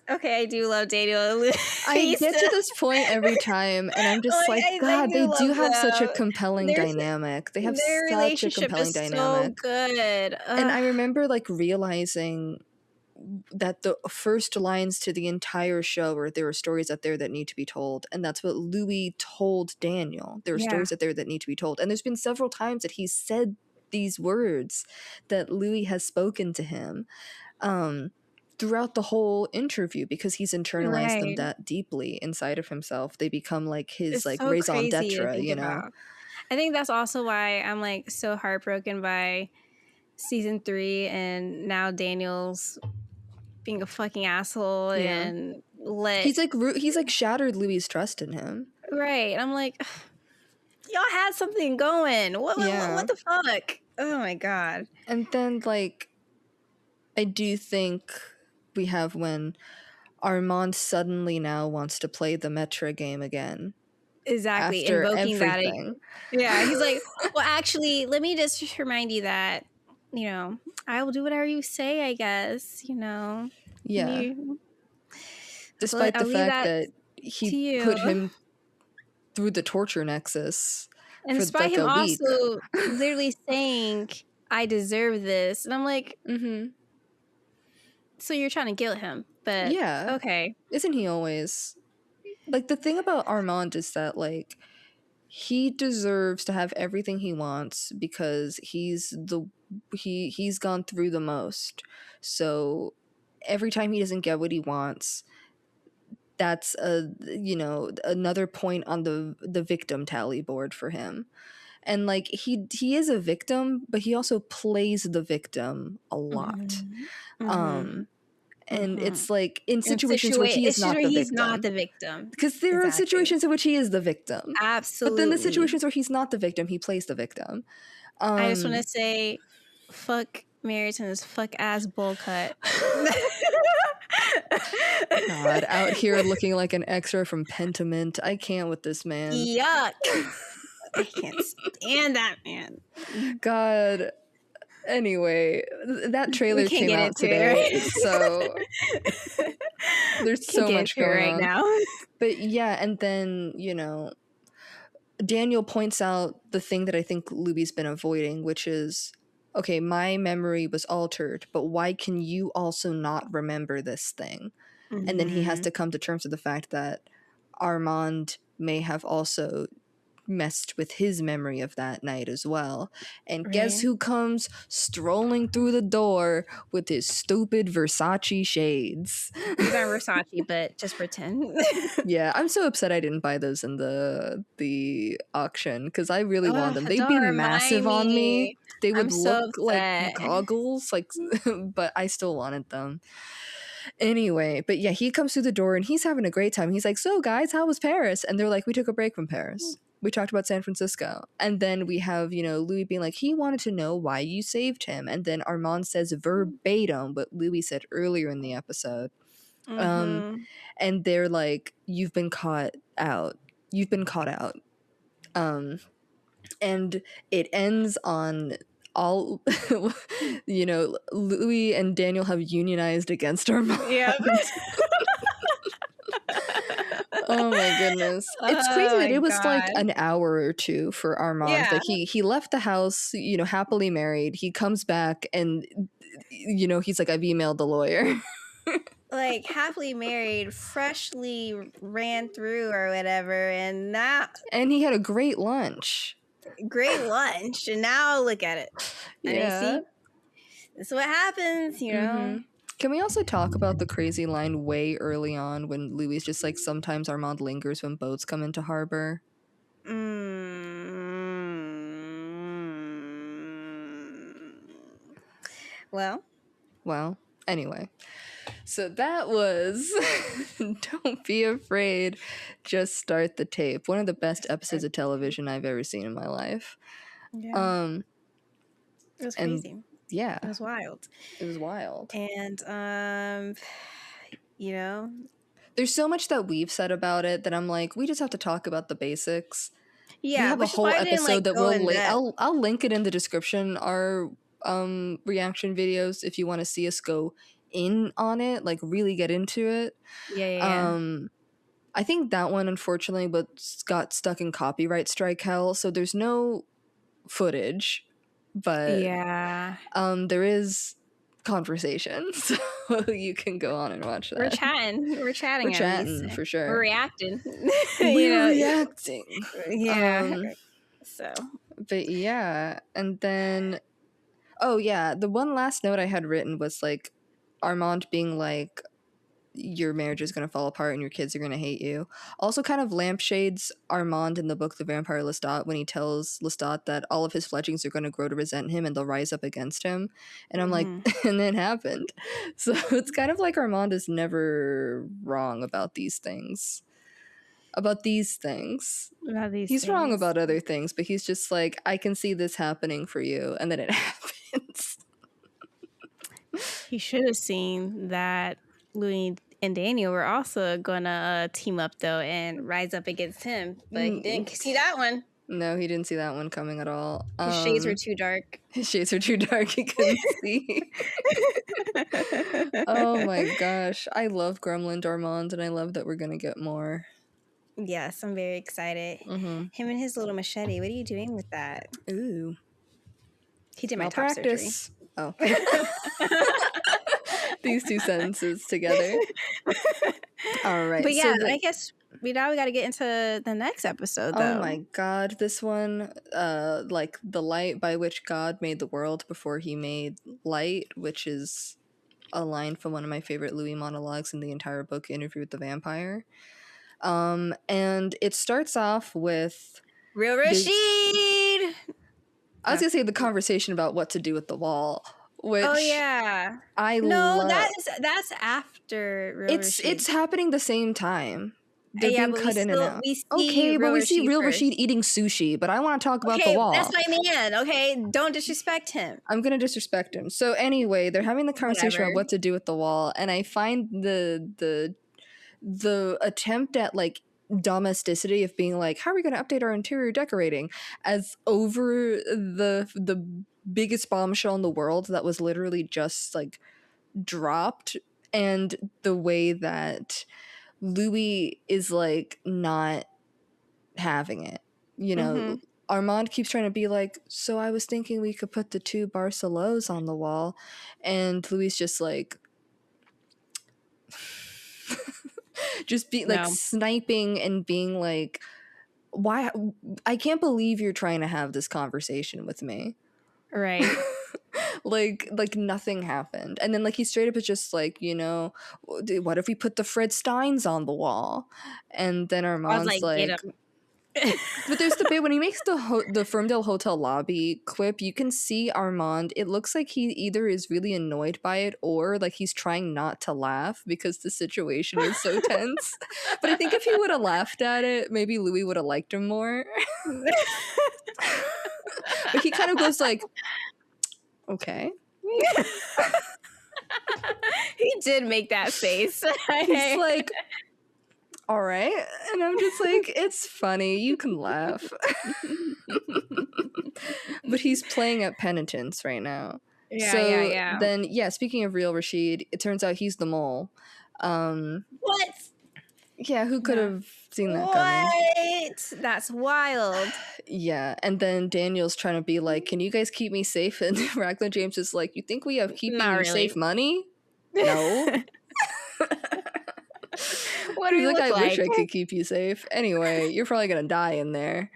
okay, I do love Daniel. I get to this point every time, and I'm just like, God, they do have such a compelling dynamic. They have such a compelling dynamic. So good. And I remember like realizing that the first lines to the entire show were, there are stories out there that need to be told, and that's what Louis told Daniel. There are stories out there that need to be told, and there's been several times that he's said these words that Louis has spoken to him throughout the whole interview, because he's internalized them that deeply inside of himself. They become like his like so raison d'etre, you know. About. I think that's also why I'm like so heartbroken by season 3, and now Daniel's being a fucking asshole and he's like shattered Louis' trust in him. Right. I'm like, y'all had something going. What the fuck? Oh my God. And then, like, I do think we have when Armand suddenly now wants to play the Metra game again. Exactly. After invoking everything. That. Yeah. He's like, well, actually, let me just remind you that, you know, I will do whatever you say, I guess, you know. Yeah. Despite the fact that he put him through the torture nexus. And despite him also literally saying, I deserve this. And I'm like, so you're trying to guilt him. But yeah. Okay. Isn't he always? Like, the thing about Armand is that, like, he deserves to have everything he wants because he's gone through the most. So every time he doesn't get what he wants, that's another point on the victim tally board for him. And like, he is a victim, but he also plays the victim a lot. And it's like in situations where he is not the victim. Because there are situations in which he is the victim. Absolutely. But then the situations where he's not the victim, he plays the victim. I just want to say, fuck Marriott and his fuck ass bowl cut. God, out here looking like an extra from Pentiment. I can't with this man. Yuck. I can't stand that man. God. Anyway, that trailer came out today, right? So there's so much going on now. But yeah, and then, you know, Daniel points out the thing that I think Louis's been avoiding, which is, okay, my memory was altered, but why can you also not remember this thing? And then he has to come to terms with the fact that Armand may have also messed with his memory of that night as well. And guess who comes strolling through the door with his stupid Versace shades? These aren't Versace, but just pretend. Yeah, I'm so upset I didn't buy those in the auction because I really want them. They'd be massive on me. They would look like goggles, like, but I still wanted them. Anyway, but yeah, he comes through the door and he's having a great time. He's like, "So guys, how was Paris?" And they're like, "We took a break from Paris. We talked about San Francisco." And then we have, Louis being like, he wanted to know why you saved him. And then Armand says verbatim what Louis said earlier in the episode. And they're like, "You've been caught out. You've been caught out." And it ends on all, Louis and Daniel have unionized against Armand. Yeah. Oh my goodness. It's crazy that it was like an hour or two for Armand. Yeah. Like he left the house, happily married. He comes back and, he's like, "I've emailed the lawyer." Like, happily married, freshly ran through or whatever, and he had a great lunch. And now look at it. Yeah. See, this is what happens, Can we also talk about the crazy line way early on when Louis just like, "Sometimes Armand lingers when boats come into harbor"? Well, anyway. So that was Don't Be Afraid, Just Start the Tape. One of the best episodes of television I've ever seen in my life. Yeah. It was crazy. Yeah. It was wild. And, there's so much that we've said about it that I'm like, we just have to talk about the basics. Yeah. We have a whole episode that I'll link it in the description, our reaction videos, if you want to see us go in on it, like really get into it. Yeah. I think that one unfortunately got stuck in copyright strike hell, so there's no footage, but there is conversation, so you can go on and watch that. We're chatting for sure. We're reacting. We're reacting. Yeah. But yeah, and then the one last note I had written was like Armand being like, "Your marriage is going to fall apart and your kids are going to hate you." Also kind of lampshades Armand in the book The Vampire Lestat when he tells Lestat that all of his fledglings are going to grow to resent him and they'll rise up against him. And I'm like, and it happened. So it's kind of like Armand is never wrong about these things. He's wrong about other things, but he's just like, "I can see this happening for you," and then it happens. He should have seen that Louis and Daniel were also gonna team up though and rise up against him, but he didn't see that one. No, he didn't see that one coming at all. His shades were too dark. He couldn't see. Oh my gosh, I love Gremlin Armand, and I love that we're gonna get more. Yes, I'm very excited. Him and his little machete. What are you doing with that? Ooh, he did my top surgery. Oh. These two sentences together. All right. But yeah, I guess we got to get into the next episode, though. Oh my God. This one, like the light by which God made the world before he made light, which is a line from one of my favorite Louis monologues in the entire book, Interview with the Vampire. And it starts off with Real Rashid. I was gonna say the conversation about what to do with the wall. Which that's after Real Rashid. It's happening the same time. They're being cut in and out. We see Real Rashid eating sushi, but I want to talk about the wall. That's my man. Okay, don't disrespect him. I'm gonna disrespect him. So anyway, they're having the conversation about what to do with the wall, and I find the attempt at like domesticity of being like, how are we going to update our interior decorating, as over the biggest bombshell in the world that was literally just like dropped, and the way that Louis is like not having it, Armand keeps trying to be like, "So I was thinking we could put the two Barcelos on the wall," and Louis just like just be like sniping and being like, why? I can't believe you're trying to have this conversation with me. Right. like nothing happened. And then like he straight up is just like, you know, what if we put the Fred Steins on the wall? And then Armand's Get like, him. but there's the bit when he makes the Ferndale Hotel lobby quip, you can see Armand, it looks like he either is really annoyed by it or like he's trying not to laugh because the situation is so tense. But I think if he would have laughed at it, maybe Louis would have liked him more. But he kind of goes like, okay. He did make that face. He's like, all right. And I'm just like, it's funny. You can laugh. But he's playing at penitence right now. Yeah. Then, speaking of real Rashid, it turns out he's the mole. What? Yeah, who could have seen that coming? What? That's wild. Yeah, and then Daniel's trying to be like, can you guys keep me safe? And Raglan James is like, you think we have keeping you safe money? No. What do you look like? I wish I could keep you safe. Anyway, you're probably gonna die in there.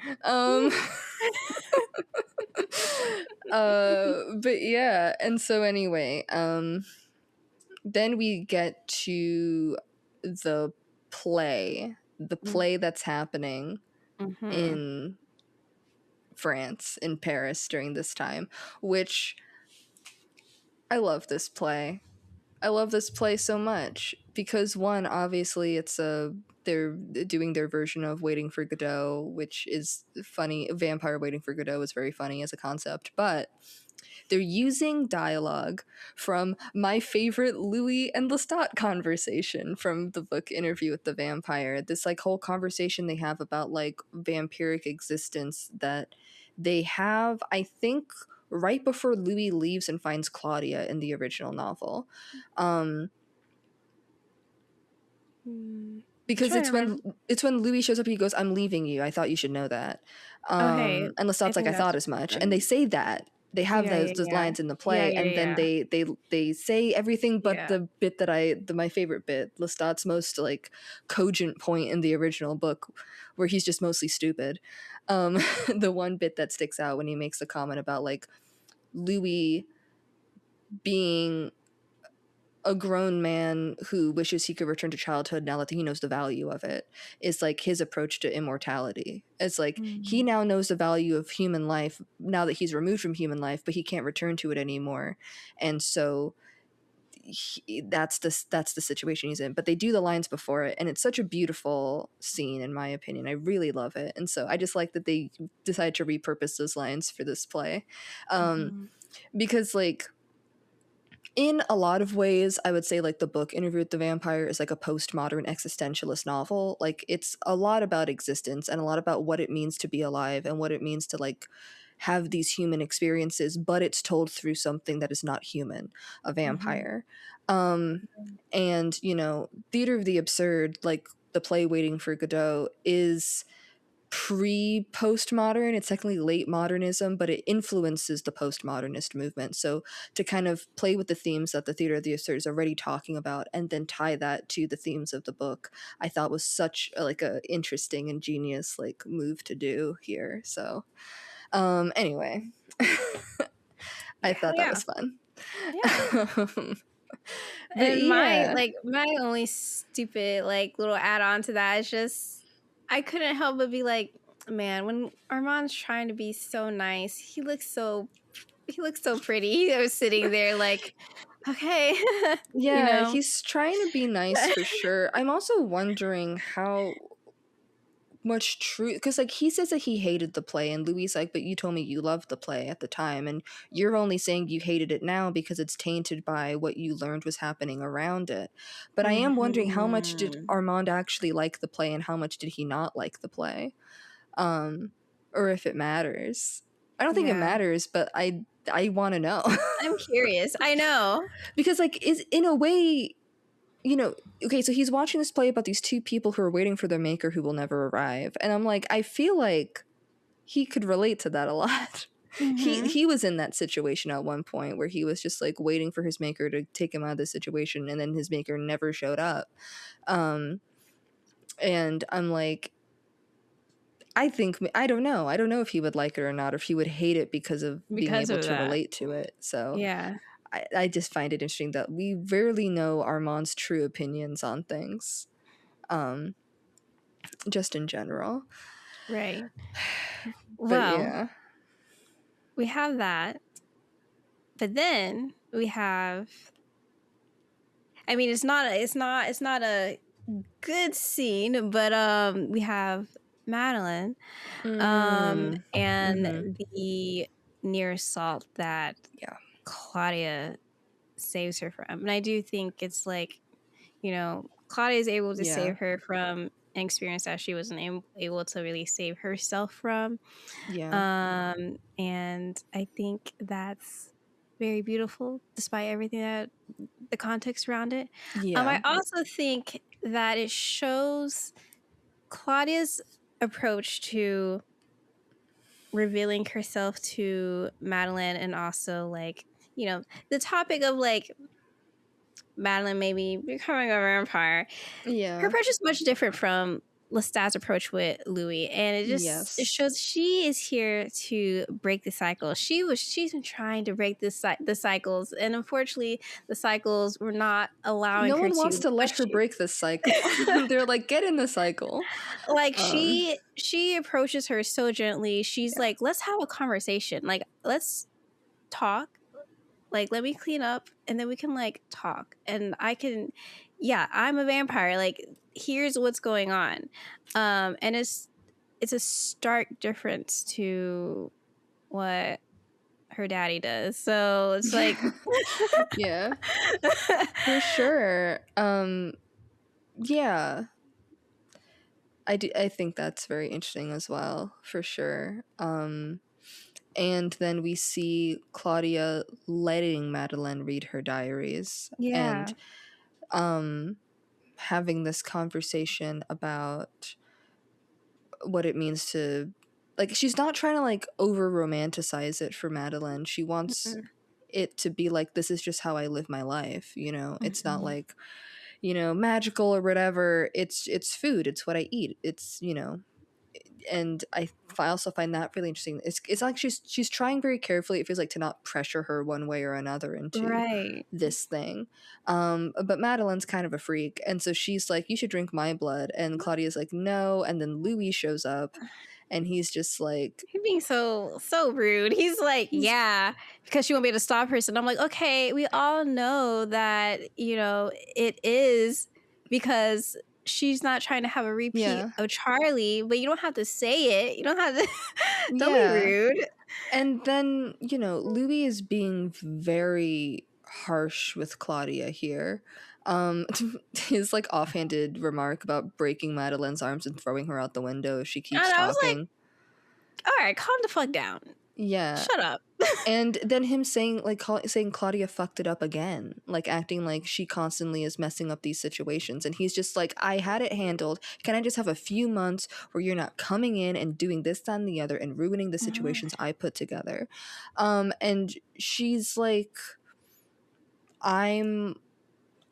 But yeah, and so anyway, then we get to the play that's happening in France, in Paris during this time, which I love this play. I love this play so much because one, obviously they're doing their version of Waiting for Godot, which is funny. Vampire Waiting for Godot is very funny as a concept, but they're using dialogue from my favorite Louis and Lestat conversation from the book Interview with the Vampire. This like whole conversation they have about like vampiric existence that they have, I think, right before Louis leaves and finds Claudia in the original novel. Because it's when Louis shows up, he goes, "I'm leaving you. I thought you should know that." And Lestat's like, "I thought as much." And they say that. They have those lines in the play, and then they say everything but the bit that my favorite bit, Lestat's most like cogent point in the original book, where he's just mostly stupid. The one bit that sticks out when he makes the comment about like Louis being a grown man who wishes he could return to childhood now that he knows the value of it, is like his approach to immortality. It's like he now knows the value of human life now that he's removed from human life, but he can't return to it anymore. And so that's the situation he's in. But they do the lines before it, and it's such a beautiful scene in my opinion. I really love it. And so I just like that they decided to repurpose those lines for this play. Because like in a lot of ways, I would say like the book Interview with the Vampire is like a postmodern existentialist novel. Like it's a lot about existence and a lot about what it means to be alive and what it means to like have these human experiences, but it's told through something that is not human, a vampire. And, you know, Theater of the Absurd, like the play Waiting for Godot, is pre-postmodern. It's technically late modernism, but it influences the postmodernist movement. So to kind of play with the themes that the Theater of the Absurd is already talking about and then tie that to the themes of the book, I thought was such a interesting and genius like move to do here. So anyway, I thought that was fun. And my only stupid like little add-on to that is just I couldn't help but be like, man, when Armand's trying to be so nice, he looks so pretty. He was sitting there like, okay. He's trying to be nice for sure. I'm also wondering how much truth, because like he says that he hated the play, and Louis like, but you told me you loved the play at the time, and you're only saying you hated it now because it's tainted by what you learned was happening around it. But I am wondering how much did Armand actually like the play and how much did he not like the play, or if it matters. I don't think it matters, but I want to know. I'm curious. I know, because like is in a way, you know, okay, so he's watching this play about these two people who are waiting for their maker who will never arrive. And I'm like, I feel like he could relate to that a lot. He was in that situation at one point where he was just like waiting for his maker to take him out of the situation, and then his maker never showed up. And I'm like, I think, I don't know if he would like it or not, or if he would hate it because of being because able of to that. relate to it. So Yeah. I just find it interesting that we rarely know Armand's true opinions on things, just in general. Right. But Well, yeah. we have that. But then we have, I mean, it's not a good scene, but we have Madeline and the near assault that Yeah. Claudia saves her from. And I do think it's like, Claudia is able to Yeah. save her from an experience that she wasn't able to really save herself from. Yeah. And I think that's very beautiful, despite everything that the context around it. I Yeah. also think that it shows Claudia's approach to revealing herself to Madeline, and also like, the topic of like Madeline maybe becoming a vampire. Her Yeah. approach is much different from Lestat's approach with Louis, and it Yes. shows she is here to break the cycle. She's been trying to break the cycles, and unfortunately, the cycles were not allowing No her one wants to. to let But her break this cycle. They're like, get in the cycle. like Um, she approaches her so gently. She's yeah. like, "Let's have a conversation. Like, let's talk. Like, let me clean up and then we can like talk, and I can, yeah, I'm a vampire, like here's what's going on." And it's a stark difference to what her daddy does, so it's like Yeah. For sure. Yeah. I think that's very interesting as well, for sure. And then we see Claudia letting Madeline read her diaries, yeah. and having this conversation about what it means to, like, she's not trying to like over romanticize it for Madeline. She wants Mm-mm. it to be like, this is just how I live my life, it's not Mm-mm. like, magical or whatever. It's food, it's what I eat, it's, and I also find that really interesting. It's like she's trying very carefully, it feels like, to not pressure her one way or another into Right. this thing. But Madeline's kind of a freak, and so she's like, you should drink my blood, and Claudia's like, no. And then Louis shows up, and he's just like, He's being so rude. He's like, he's yeah, because she won't be able to stop her. So I'm like, okay, we all know that, it is because she's not trying to have a repeat yeah, of Charlie, but you don't have to say it. You don't have to don't be yeah. rude. And then, Louis is being very harsh with Claudia here. Um, his like offhanded remark about breaking Madeline's arms and throwing her out the window if she keeps And I was like, talking. all right, calm the fuck down. Yeah. Shut up. And then him saying like saying Claudia fucked it up again, like acting like she constantly is messing up these situations, and he's just like, I had it handled. Can I just have a few months where you're not coming in and doing this, that, and the other, and ruining the situations I put together? And she's like, I'm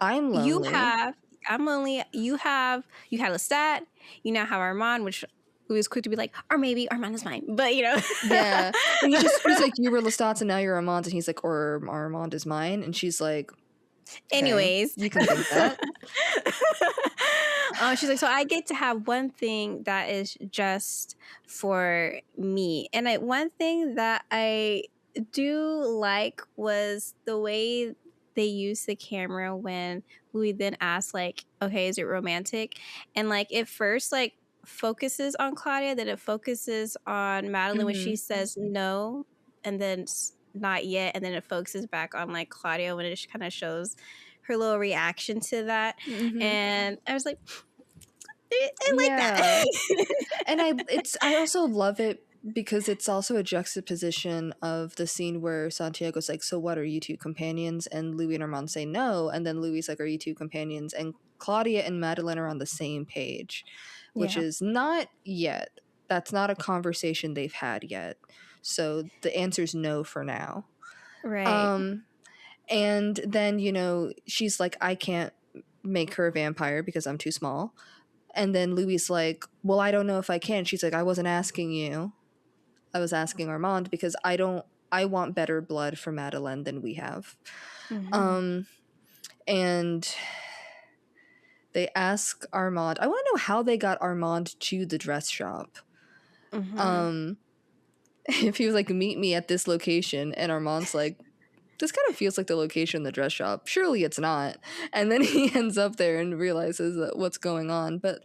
You lonely. have, I'm lonely. You had Lestat. You now have Armand, which who is quick to be like, or maybe Armand is mine. But Yeah. And he's like, you were Lestat's and now you're Armand's, and he's like, or Armand is mine, and she's like, okay, Anyways, you can think that. she's like, so I get to have one thing that is just for me. And one thing that I do like was the way they used the camera when Louis then asked, like, okay, is it romantic? And like, it first like focuses on Claudia, then it focuses on Madeline when she says no, and then not yet, and then it focuses back on like Claudia when it kind of shows her little reaction to that. And I was like, I like Yeah. that. And I also love it because it's also a juxtaposition of the scene where Santiago's like, so what, are you two companions? And Louis and Armand say no, and then Louis like, are you two companions? And Claudia and Madeline are on the same page, which Yeah. is not yet. That's not a conversation they've had yet. So the answer's no for now. Right. And then, she's like, I can't make her a vampire because I'm too small. And then Louis like, well, I don't know if I can. She's like, I wasn't asking you. I was asking Armand because I want better blood for Madeleine than we have. Mm-hmm. And they ask Armand. I want to know how they got Armand to the dress shop. Mm-hmm. If he was like, meet me at this location, and Armand's like, this kind of feels like the location of the dress shop. Surely it's not. And then he ends up there and realizes that what's going on. But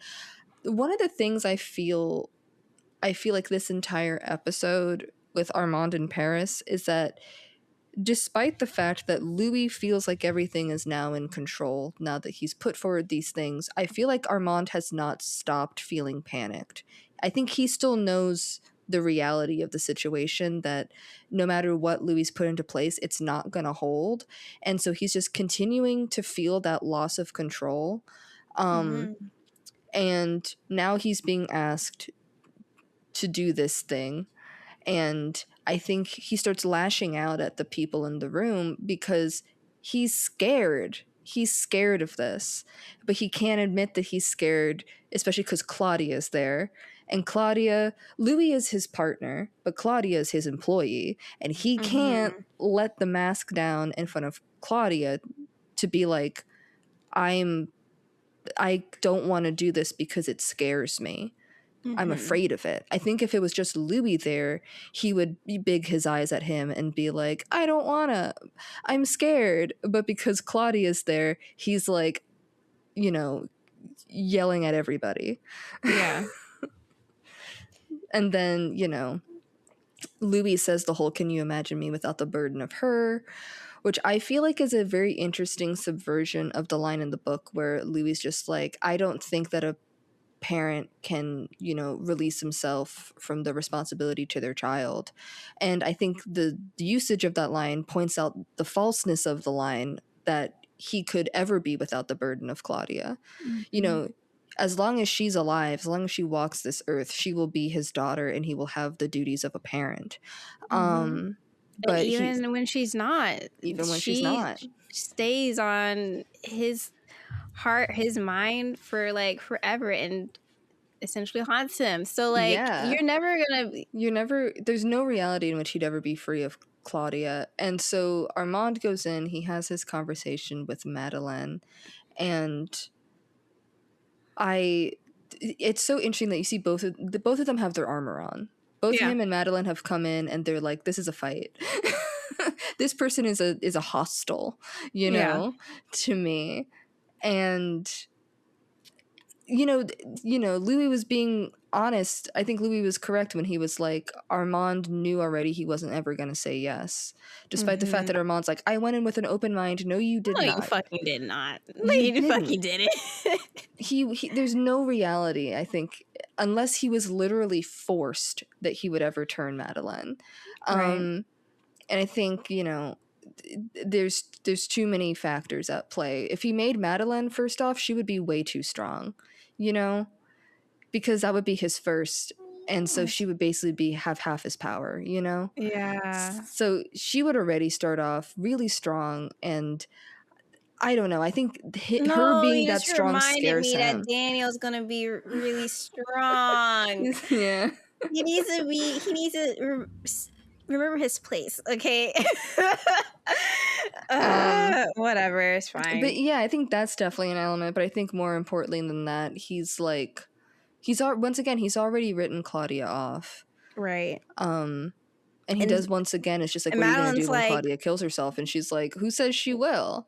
one of the things I feel like this entire episode with Armand in Paris is that despite the fact that Louis feels like everything is now in control, now that he's put forward these things, I feel like Armand has not stopped feeling panicked. I think he still knows the reality of the situation, that no matter what Louis put into place, it's not going to hold. And so he's just continuing to feel that loss of control. Mm-hmm. And now he's being asked to do this thing. And I think he starts lashing out at the people in the room because he's scared. He's scared of this, but he can't admit that he's scared, especially because Claudia's there. And Louis is his partner, but Claudia is his employee. And he can't Mm-hmm. let the mask down in front of Claudia to be like, I don't want to do this because it scares me. I'm Mm-hmm. afraid of it. I think if it was just Louis there, he would big his eyes at him and be like, I don't wanna. I'm scared. But because Claudia's there, he's like, yelling at everybody. Yeah. And then, Louis says the whole can you imagine me without the burden of her, which I feel like is a very interesting subversion of the line in the book where Louis just like, I don't think that a parent can release himself from the responsibility to their child. And I think the usage of that line points out the falseness of the line, that he could ever be without the burden of Claudia. Mm-hmm. As long as she's alive, as long as she walks this earth, she will be his daughter and he will have the duties of a parent. Mm-hmm. And But he even when she's not, even when she's she not. stays on his heart, his mind for like forever, and essentially haunts him. So like Yeah. you're never gonna be. There's no reality in which he'd ever be free of Claudia. And so Armand goes in, he has his conversation with Madeleine, and it's so interesting that you see both of them have their armor on. Both Yeah. him and Madeleine have come in and they're like, this is a fight. This person is a hostile, Yeah. to me. And Louis was being honest. I think Louis was correct when he was like, Armand knew already he wasn't ever going to say yes. Despite the fact Mm-hmm. that Armand's like, I went in with an open mind. No, you did No, you not. fucking did not. No, You you didn't. fucking did it. He there's no reality, I think, unless he was literally forced, that he would ever turn Madeleine. Right. And I think, there's too many factors at play. If he made Madeleine, first off, she would be way too strong, because that would be his first, and so she would basically have half his power, Yeah. so she would already start off really strong. And I don't know, I think her No, being you that just strong reminded scares me that him. Daniel's gonna be really strong. Yeah. He needs to remember his place, okay? Whatever, it's But fine. yeah, I think that's definitely an element. But I think more importantly than that, once again, he's already written Claudia off. Right. And he does once again. It's just like, And what are you gonna Madeline's do when like, Claudia kills herself? And she's like, who says she will?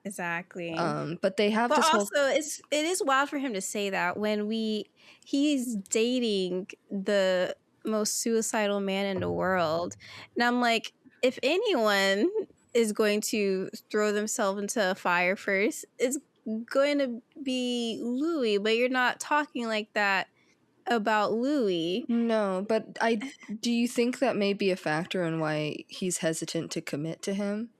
exactly. But they have But this whole. also, it is wild for him to say that when he's dating the most suicidal man in the world, and I'm like, if anyone is going to throw themselves into a fire first, it's going to be Louis. But you're not talking like that about Louis. No, but do you think that may be a factor in why he's hesitant to commit to him?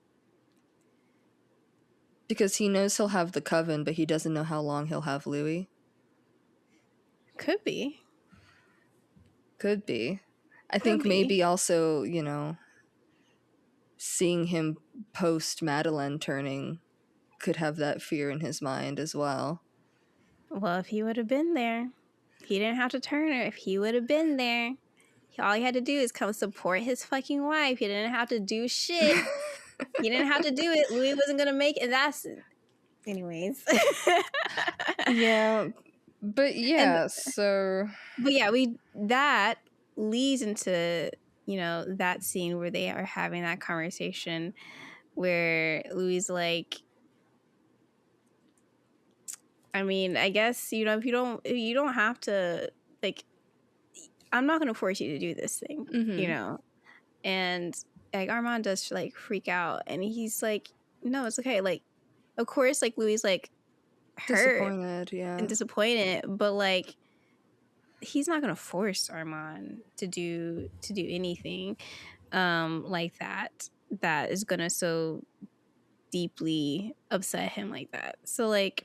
Because he knows he'll have the coven, but he doesn't know how long he'll have Louis. Could be. Could be. I think maybe also, seeing him post Madeleine turning could have that fear in his mind as well. Well, if he would have been there, he didn't have to turn her. If he would have been there, all he had to do is come support his fucking wife. He didn't have to do shit. He didn't have to do it. Louis wasn't gonna make it. That's, anyways. Yeah, but yeah, that leads into, that scene where they are having that conversation where Louis like, I mean, I guess, if you don't have to, like, I'm not gonna force you to do this thing, and like Armand does like freak out, and he's like, no, it's okay. Like, of course, like Louis like hurt disappointed, yeah, and disappointed, but like he's not gonna force Armand to do anything like that is gonna so deeply upset him like that. So like,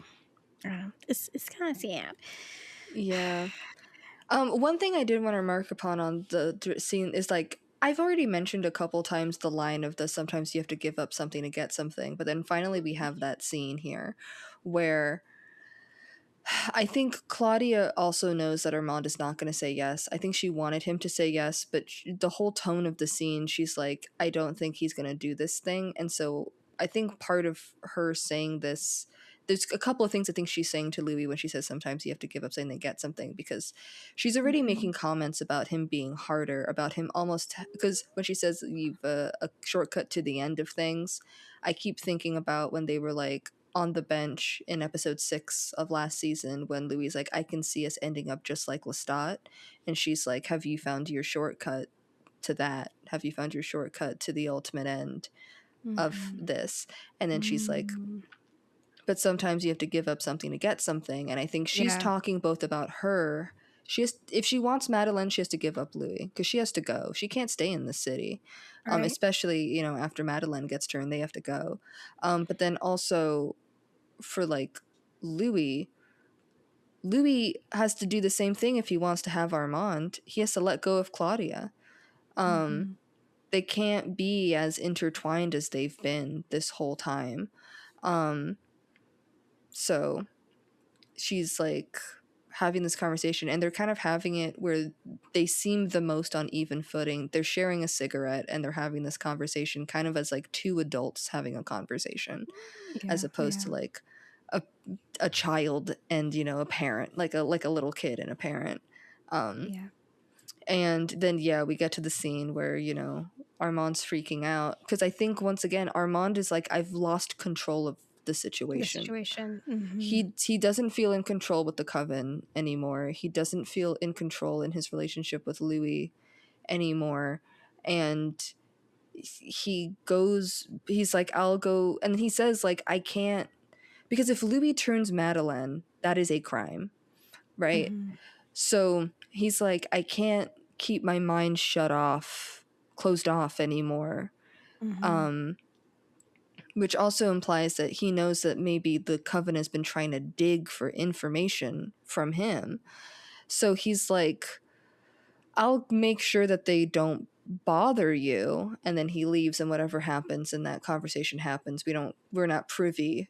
it's kind of sad. yeah. One thing I did want to remark upon on the scene is like I've already mentioned a couple times the line of the sometimes you have to give up something to get something, but then finally we have that scene here where I think Claudia also knows that Armand is not going to say yes. I think she wanted him to say yes, but the whole tone of the scene, she's like, I don't think he's going to do this thing. And so I think part of her saying this, there's a couple of things I think she's saying to Louis when she says sometimes you have to give up something to get something, because she's already making comments about him being harder, about him almost, because when she says you've a shortcut to the end of things, I keep thinking about when they were like, on the bench in episode 6 of last season when Louis like, I can see us ending up just like Lestat, and she's like, have you found your shortcut to that? Have you found your shortcut to the ultimate end of this? And then she's like, but sometimes you have to give up something to get something. And I think she's talking both about her. If she wants Madeline, she has to give up Louis because she has to go. She can't stay in the city, right. Especially after Madeline gets turned, they have to go. But then also for like Louis has to do the same thing if he wants to have Armand. He has to let go of Claudia. They can't be as intertwined as they've been this whole time. So she's like having this conversation, and they're kind of having it where they seem the most on even footing. They're sharing a cigarette and they're having this conversation kind of as like two adults having a conversation, as opposed to like a child and a parent, like a little kid and a parent. And then we get to the scene where Armand's freaking out because I think once again Armand is like, I've lost control of the situation. He doesn't feel in control with the coven anymore. He doesn't feel in control in his relationship with Louis anymore. And he's like, I'll go, and he says like, I can't, because if Louis turns Madeline, that is a crime, right? So he's like, I can't keep my mind closed off anymore. Which also implies that he knows that maybe the coven has been trying to dig for information from him. So he's like, I'll make sure that they don't bother you. And then he leaves, and whatever happens in that conversation happens. We're not privy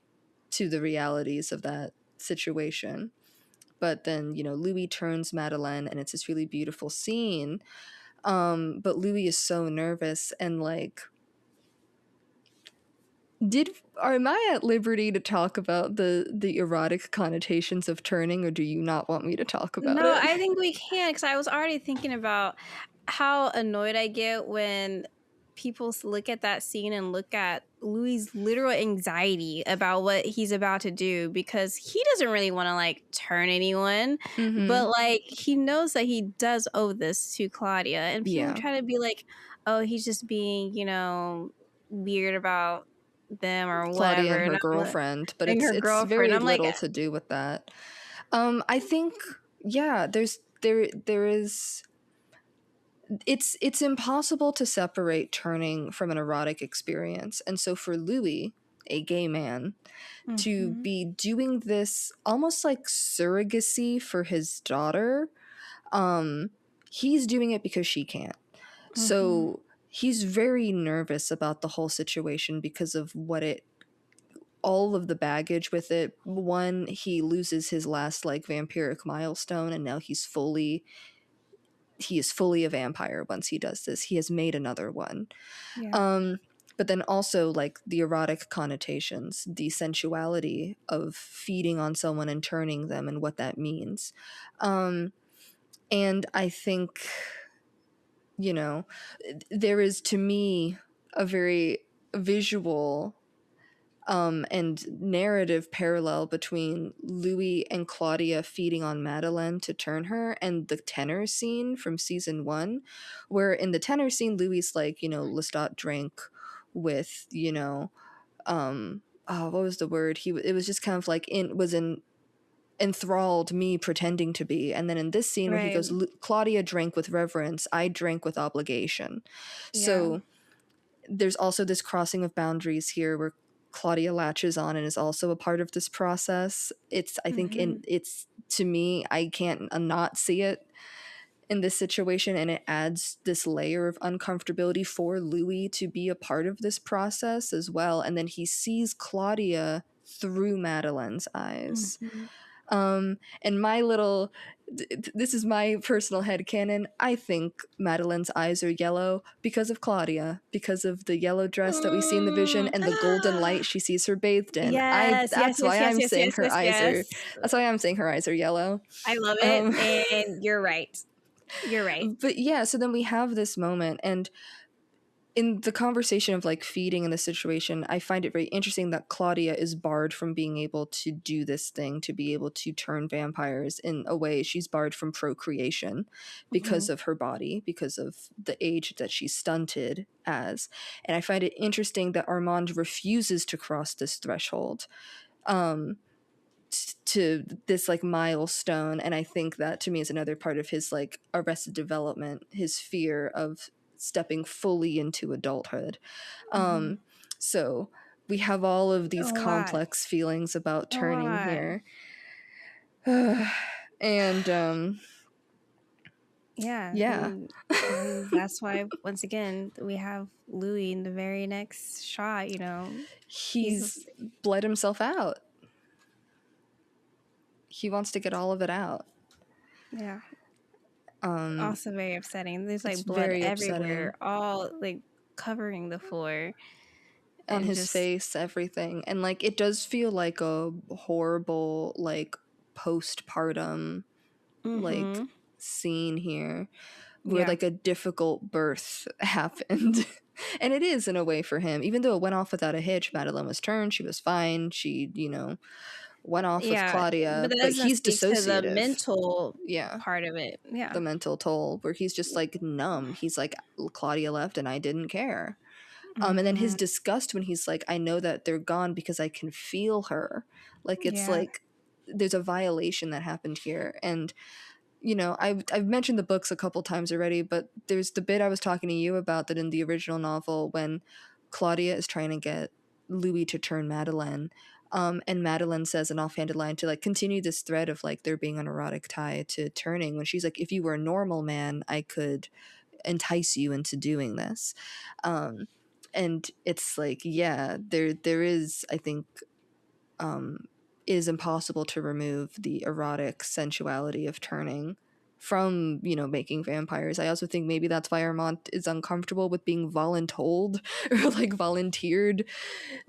to the realities of that situation. But then, Louis turns Madeline, and it's this really beautiful scene. But Louis is so nervous, and like, am I at liberty to talk about the erotic connotations of turning, or do you not want me to talk about it? No, I think we can, because I was already thinking about how annoyed I get when people look at that scene and look at Louis' literal anxiety about what he's about to do, because he doesn't really want to like turn anyone, but like he knows that he does owe this to Claudia, and people try to be like, oh, he's just being weird about them or Claudia whatever, and her girlfriend, but it's very little to do with that. I think there is. It's impossible to separate turning from an erotic experience, and so for Louis, a gay man, to be doing this almost like surrogacy for his daughter, he's doing it because she can't. So he's very nervous about the whole situation because of what it all of the baggage with it. One, he loses his last like vampiric milestone, and now he is fully a vampire. Once he does this, he has made another one. Yeah. But then also like the erotic connotations, the sensuality of feeding on someone and turning them, and what that means. And I think, there is, to me, a very visual and narrative parallel between Louis and Claudia feeding on Madeleine to turn her, and the tenor scene from season 1, where in the tenor scene, Louis like, Lestat drank with, what was the word? It was just kind of like enthralled me pretending to be. And then in this scene where he goes, Claudia drank with reverence, I drank with obligation. So there's also this crossing of boundaries here where Claudia latches on and is also a part of this process. I think it's, to me, I can't not see it in this situation, and it adds this layer of uncomfortability for Louis to be a part of this process as well. And then he sees Claudia through Madeleine's eyes. And my little, this is my personal headcanon, I think Madeleine's eyes are yellow because of Claudia, because of the yellow dress that we see in the vision and the golden light she sees her bathed in. That's why I'm saying her eyes are yellow. I love it, and you're right. But yeah, so then we have this moment, and in the conversation of like feeding in the situation, I find it very interesting that Claudia is barred from being able to do this thing, to be able to turn vampires. In a way, she's barred from procreation because of her body, because of the age that she's stunted as. And I find it interesting that Armand refuses to cross this threshold to this like milestone. And I think that, to me, is another part of his like arrested development, his fear of stepping fully into adulthood. So we have all of these complex feelings about turning here. And and that's why, once again, we have Louis in the very next shot. He's bled himself out. He wants to get all of it out. Yeah. Also very upsetting. There's like blood everywhere, all like covering the floor. On his face, everything. And like it does feel like a horrible like postpartum like scene here, where like a difficult birth happened. And it is, in a way, for him, even though it went off without a hitch. Madeleine was turned, she was fine, she went off with Claudia, but he's dissociative. To the mental part of it. The mental toll, where he's just like numb. He's like, Claudia left and I didn't care. And then his disgust when he's like, I know that they're gone because I can feel her. Like it's like there's a violation that happened here. And I've mentioned the books a couple times already, but there's the bit I was talking to you about, that in the original novel, when Claudia is trying to get Louis to turn Madeleine, and Madeleine says an offhanded line to like continue this thread of like there being an erotic tie to turning, when she's like, if you were a normal man, I could entice you into doing this. And it's like, there is, I think, it is impossible to remove the erotic sensuality of turning from, making vampires. I also think maybe that's why Armand is uncomfortable with being voluntold or like volunteered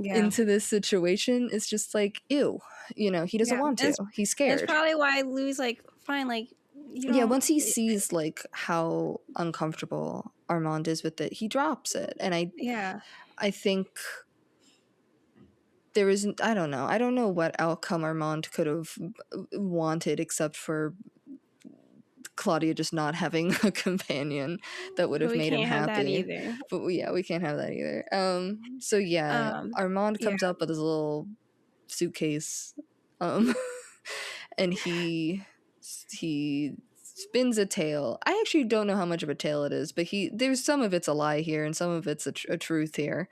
into this situation. It's just like, ew, he doesn't want to. He's scared. That's probably why Louis like, fine, like, once he sees like how uncomfortable Armand is with it, he drops it. And I think there isn't, I don't know what outcome Armand could have wanted, except for Claudia just not having a companion that would have made him happy. But we can't have that either. So Armand comes up with his little suitcase, and he spins a tale. I actually don't know how much of a tale it is, but there's some of it's a lie here and some of it's a truth here,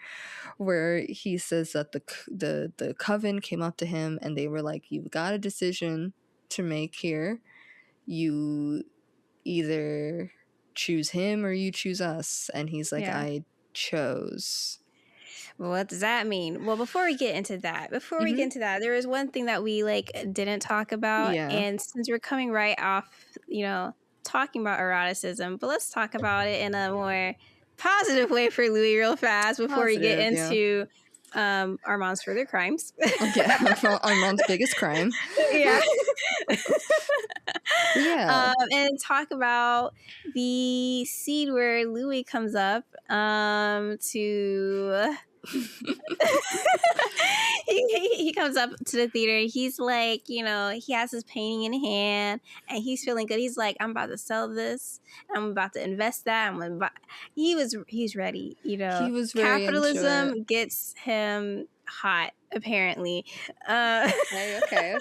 where he says that the coven came up to him and they were like, you've got a decision to make here. You either choose him or you choose us. And he's like, I chose. What does that mean? Well, before we get into that, there is one thing that we like didn't talk about. Yeah. And since we're coming right off, talking about eroticism, but let's talk about it in a more positive way for Louis real fast before we get Positive, yeah. into Armand's further crimes. Yeah, Armand's biggest crime. Yeah. Yeah. And talk about the scene where Louis comes up to he comes up to the theater. He's like, he has his painting in hand and he's feeling good. He's like, I'm about to sell this. I'm about to invest that. He's ready. He was very Capitalism gets him hot, apparently. Okay.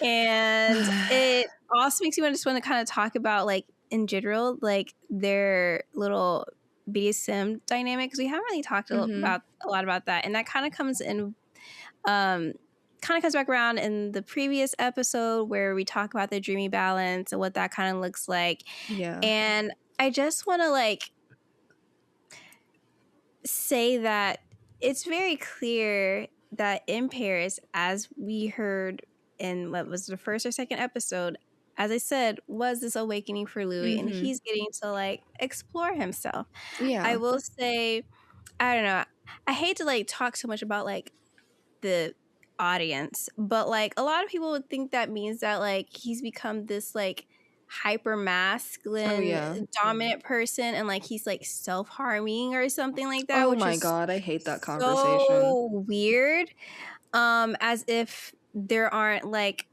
And it also makes me just want to kind of talk about, like, in general, like, their little BDSM dynamic, because we haven't really talked a lot about that, and that kind of comes back around in the previous episode where we talk about the dreamy balance and what that kind of looks like. Yeah. And I just want to like say that it's very clear that in Paris, as we heard in what was the first or second episode, as I said, was this awakening for Louis, and he's getting to like explore himself. Yeah. I will say, I don't know, I hate to like talk so much about like the audience, but like a lot of people would think that means that like he's become this like hyper masculine dominant person, and like he's like self-harming or something like that. Oh my god, I hate that conversation. So weird. As if there aren't like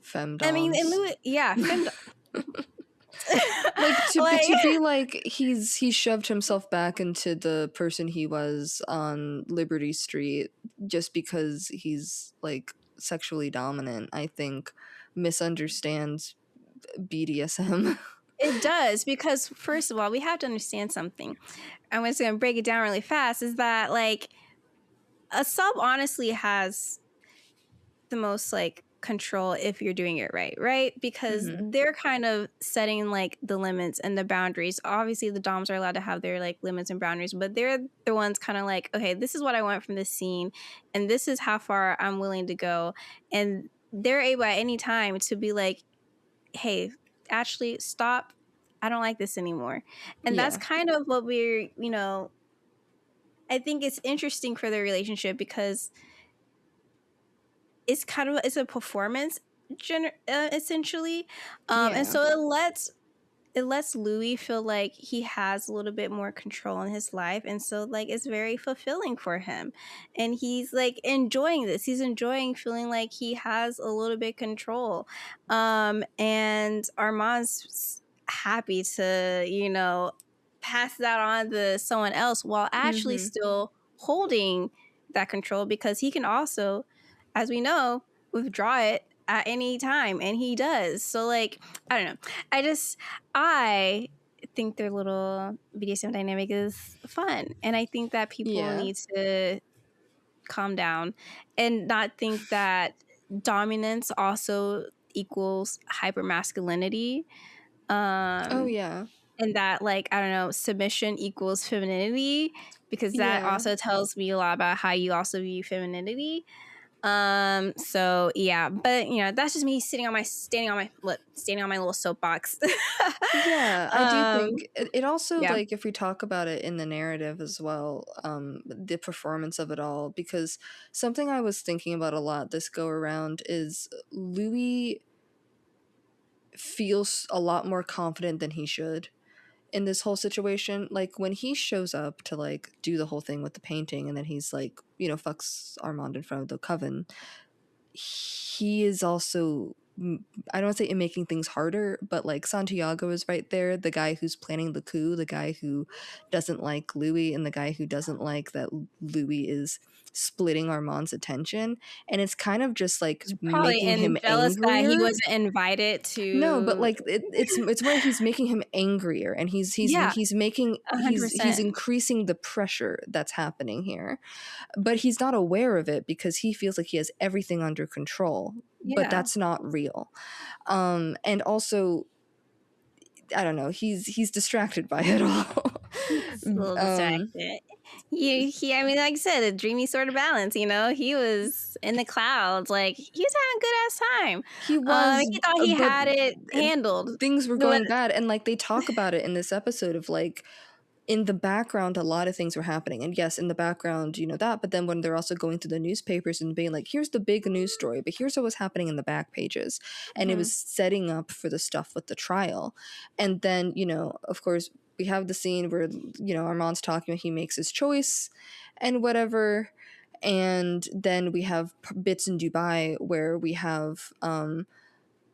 femdoms. I mean, in Louis, femdoms. Like to be like he's shoved himself back into the person he was on Liberty Street just because he's like sexually dominant, I think misunderstands BDSM. It does, because first of all, we have to understand something. I'm just going to break it down really fast, is that like a sub honestly has the most like control if you're doing it right? Because they're kind of setting like the limits and the boundaries. Obviously the doms are allowed to have their like limits and boundaries, but they're the ones kind of like, okay, this is what I want from this scene and this is how far I'm willing to go. And they're able at any time to be like, hey, actually stop, I don't like this anymore. And that's kind of what we're, I think it's interesting for their relationship, because it's a performance essentially, and so it lets Louis feel like he has a little bit more control in his life, and so like it's very fulfilling for him, and he's like enjoying this. He's enjoying feeling like he has a little bit control, and Armand's happy to pass that on to someone else while actually still holding that control, because he can also, as we know, withdraw it at any time, and he does. So like, I don't know, I think their little BDSM dynamic is fun, and I think that people need to calm down and not think that dominance also equals hypermasculinity. And that like, I don't know, submission equals femininity, because that also tells me a lot about how you also view femininity. So yeah, but that's just me standing on my little soapbox. I do think it also like, if we talk about it in the narrative as well, the performance of it all, because something I was thinking about a lot this go around is Louis feels a lot more confident than he should in this whole situation. Like when he shows up to like do the whole thing with the painting, and then he's like, fucks Armand in front of the coven, he is also, I don't want to say making things harder, but like Santiago is right there, the guy who's planning the coup, the guy who doesn't like Louis, and the guy who doesn't like that Louis is splitting Armand's attention, and it's kind of just like making him angrier. That he wasn't invited to. No, but like it's where he's making him angrier, and he's increasing the pressure that's happening here, but he's not aware of it because he feels like he has everything under control. But that's not real. And also, I don't know, he's distracted by it all. a little distracted. I mean, like I said, a dreamy sort of balance. You know, he was in the clouds, like he was having a good ass time. He was, He thought he but had it handled. things were going bad, and like they talk about it in this episode of like, in the background, a lot of things were happening. And yes, in the background, you know that. But then when they're also going through the newspapers and being like, here's the big news story, but here's what was happening in the back pages. And it was setting up for the stuff with the trial. And then, you know, of course, we have the scene where, you know, Armand's talking, he makes his choice and whatever. And then we have bits in Dubai where we have,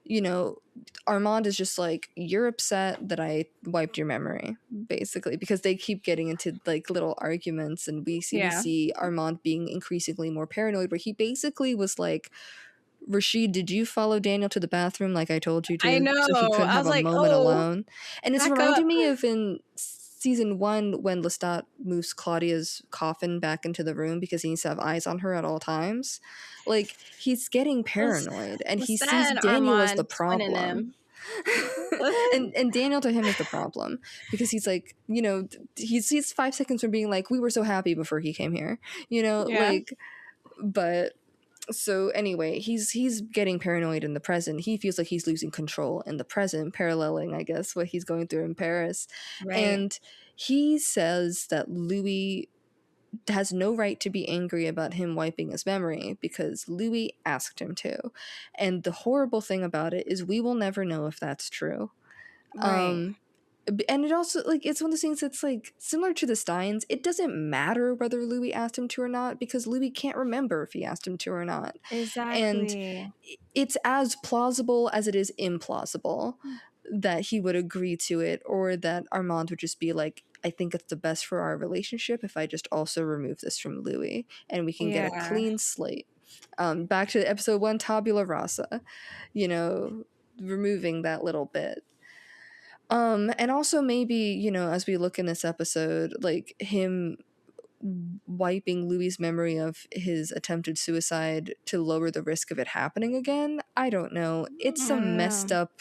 you know, Armand is just like, you're upset that I wiped your memory, basically, because they keep getting into like little arguments, and we see Armand being increasingly more paranoid, where he basically was like, Rashid, did you follow Daniel to the bathroom like I told you to? I know. So he couldn't have a moment alone. And it's reminding me of in season 1 when Lestat moves Claudia's coffin back into the room because he needs to have eyes on her at all times. Like, he's getting paranoid, and he sees Daniel as the problem. and Daniel to him is the problem, because he's like, you know, he's 5 seconds from being like, we were so happy before he came here, you know, like, but so anyway, he's getting paranoid in the present. He feels like he's losing control in the present, paralleling, I guess, what he's going through in Paris. Right. And he says that Louis has no right to be angry about him wiping his memory because Louis asked him to. And the horrible thing about it is we will never know if that's true. Right. And it also, like, it's one of those things that's like similar to the Steins. It doesn't matter whether Louis asked him to or not, because Louis can't remember if he asked him to or not. Exactly. And it's as plausible as it is implausible that he would agree to it, or that Armand would just be like, I think it's the best for our relationship if I just also remove this from Louis and we can get a clean slate. Back to episode 1, tabula rasa, you know, removing that little bit. And also maybe, you know, as we look in this episode, like him wiping Louis' memory of his attempted suicide to lower the risk of it happening again. I don't know. It's some messed up,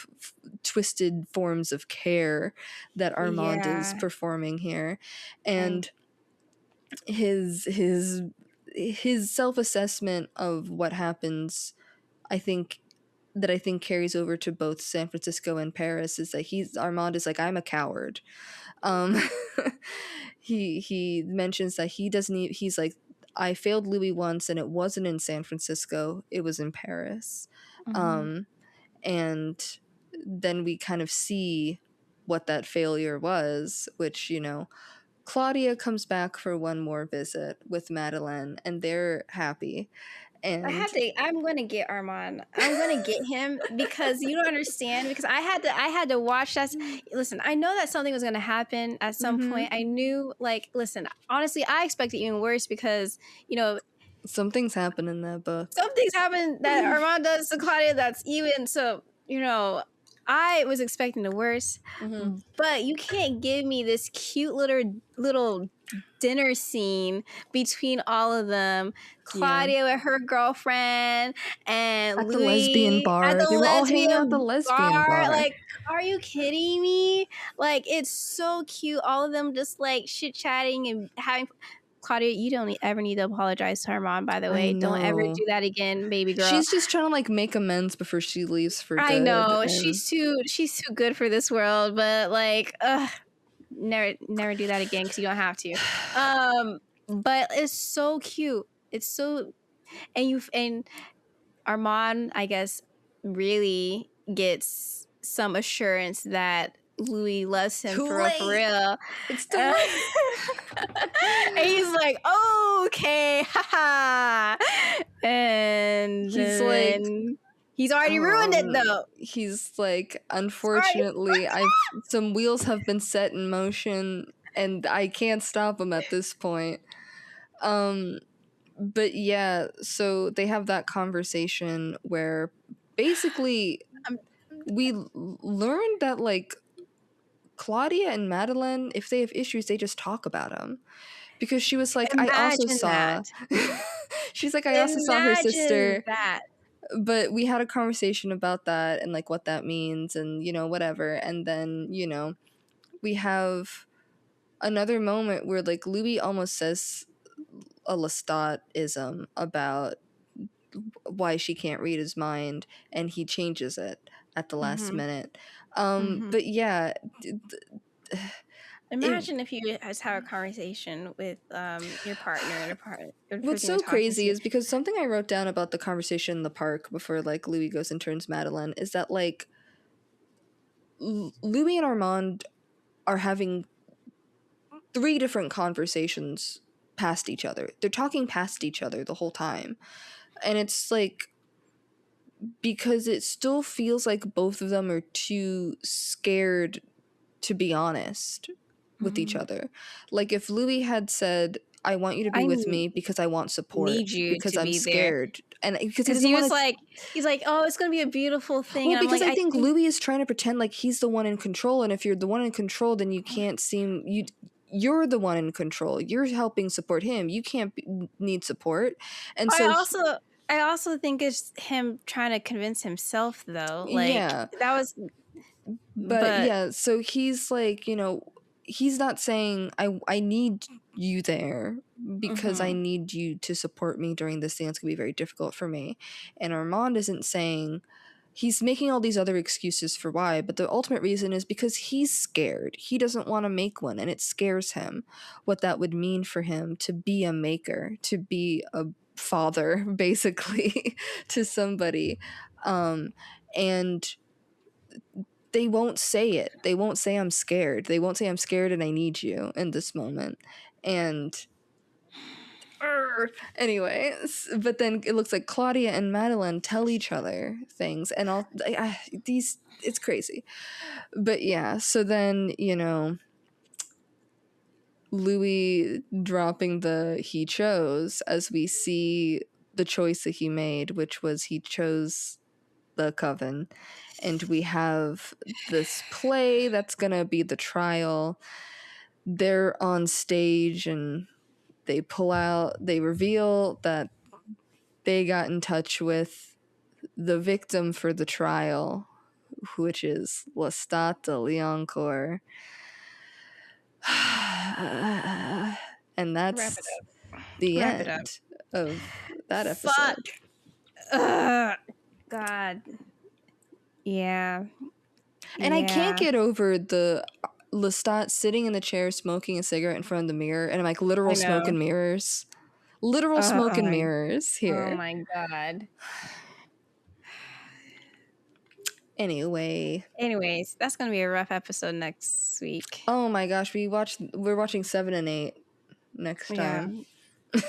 twisted forms of care that Armand is performing here. And his self-assessment of what happens, I think carries over to both San Francisco and Paris, is that Armand is like, I'm a coward. He mentions that he's like, I failed Louis once and it wasn't in San Francisco, it was in Paris. And then we kind of see what that failure was, which, you know, Claudia comes back for one more visit with Madeleine and they're happy. And I'm gonna get Armand. I'm gonna get him because you don't understand. Because I had to watch that. Listen, I know that something was gonna happen at some point. I knew, like, listen, honestly, I expected even worse because, you know, some things happen in that book. Some things happen that Armand does to Claudia that's even so. You know, I was expecting the worst, but you can't give me this cute little dinner scene between all of them. Claudia with her girlfriend and at Louis the lesbian bar. They were all hanging out at the lesbian bar. Like, are you kidding me? Like, it's so cute. All of them just like chit chatting and having. Claudia, you don't ever need to apologize to her mom, by the way. Don't ever do that again, baby girl. She's just trying to like make amends before she leaves for good. I know. She's too good for this world, but like, never do that again because you don't have to. But it's so cute. It's so, and Armand, I guess, really gets some assurance that Louis loves him for real. It's too late. And he's like, okay, haha. And he's like, he's already ruined it though. He's like, unfortunately, some wheels have been set in motion and I can't stop them at this point. But yeah, so they have that conversation where basically we learned that like Claudia and Madeleine, if they have issues, they just talk about them. Because she was like, she's like, I also saw her sister. But we had a conversation about that and like what that means and, you know, whatever. And then, you know, we have another moment where like Louis almost says a Lestat-ism about why she can't read his mind, and he changes it at the last minute. But yeah, imagine if you just have a conversation with your partner. What's so crazy is because something I wrote down about the conversation in the park before like Louis goes and turns Madeline is that like Louis and Armand are having 3 different conversations past each other. They're talking past each other the whole time. And it's like, because it still feels like both of them are too scared to be honest with each other. Like if Louis had said, I want you to be with me because I want support, need you because to I'm be scared. And because he was like, he's like, oh, it's gonna be a beautiful thing. Well, and because like, I think Louis is trying to pretend like he's the one in control, and if you're the one in control, then you can't seem you're the one in control. You're helping support him. You can't need support. And so I also think it's him trying to convince himself, though. Like, yeah, that was. But yeah, so he's like, you know, he's not saying I need you there because I need you to support me during this thing that's gonna be very difficult for me. And Armand isn't saying, he's making all these other excuses for why, but the ultimate reason is because he's scared. He doesn't want to make one, and it scares him what that would mean for him to be a maker, to be a father, basically, to somebody. And they won't say it. They won't say I'm scared. They won't say I'm scared and I need you in this moment. And anyway, but then it looks like Claudia and Madeline tell each other things, and all these, it's crazy. But yeah, so then, you know, Louis dropping the he chose as we see the choice that he made, which was he chose the coven, and we have this play that's gonna be the trial. They're on stage and they reveal that they got in touch with the victim for the trial, which is Lestat de Liancourt. And that's the end of that episode. God. Yeah. And I can't get over the Lestat sitting in the chair smoking a cigarette in front of the mirror, and like literal smoke and mirrors. Literal smoke and mirrors here. Oh my God. Anyways, that's gonna be a rough episode next week. Oh my gosh, we're watching 7 and 8 next time. Yeah.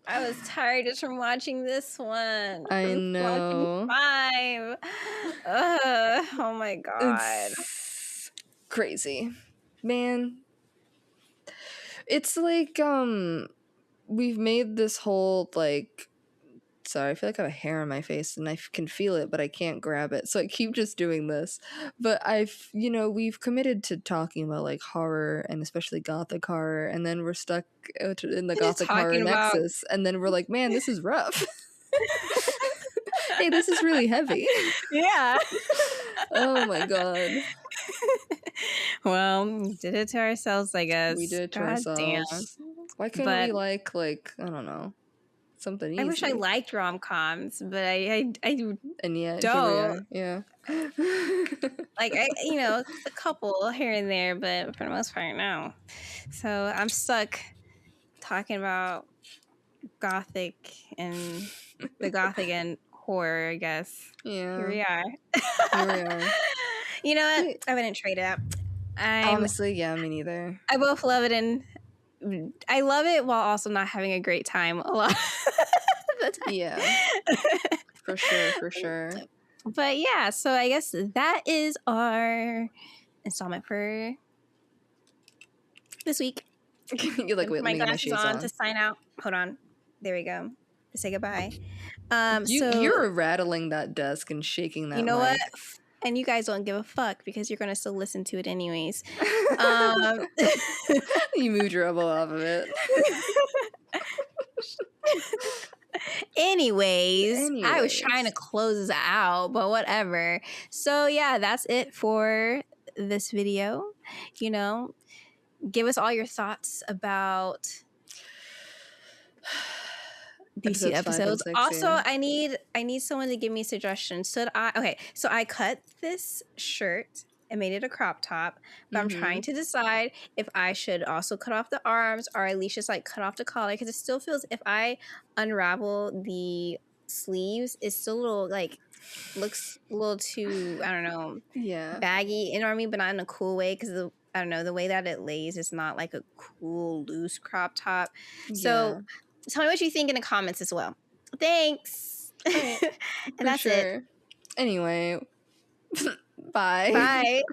I was tired just from watching this one. I know. 5. Oh my God. It's crazy. Man. It's like, we've made this whole, like, sorry, I feel like I have a hair on my face and I can feel it, but I can't grab it. So I keep just doing this. But we've committed to talking about like horror and especially gothic horror. And then we're stuck in the gothic horror nexus. And then we're like, man, this is rough. Hey, this is really heavy. Yeah. Oh my God. Well, we did it to ourselves, I guess. We did it to ourselves. Damn. Why couldn't we like, I don't know, something easy? I wish I liked rom-coms, but I and yet don't. Yeah. Like a couple here and there, but for the most part, no. So I'm stuck talking about gothic and horror, I guess. Yeah. Here we are. You know what? I wouldn't trade it up. Honestly, yeah, me neither. I both love it, and I love it while also not having a great time a lot of the time. Yeah. For sure. But yeah, so I guess that is our installment for this week. You're like, wait, my glasses on to sign out. Hold on. There we go. To say goodbye. You're rattling that desk and shaking that. You know mic. what? And you guys don't give a fuck because you're gonna still listen to it anyways. You moved your elbow off of it. Anyways, I was trying to close this out, but whatever. So yeah, that's it for this video. You know, give us all your thoughts about these two episodes. Also, I need someone to give me suggestions. So I cut this shirt and made it a crop top, but I'm trying to decide if I should also cut off the arms or at least just like cut off the collar, because it still feels, if I unravel the sleeves, it's still a little like, looks a little too, I don't know, baggy, you know what I mean, but not in a cool way, because I don't know, the way that it lays is not like a cool loose crop top. So tell me what you think in the comments as well. Thanks. Right. And that's it. Anyway, bye. Bye.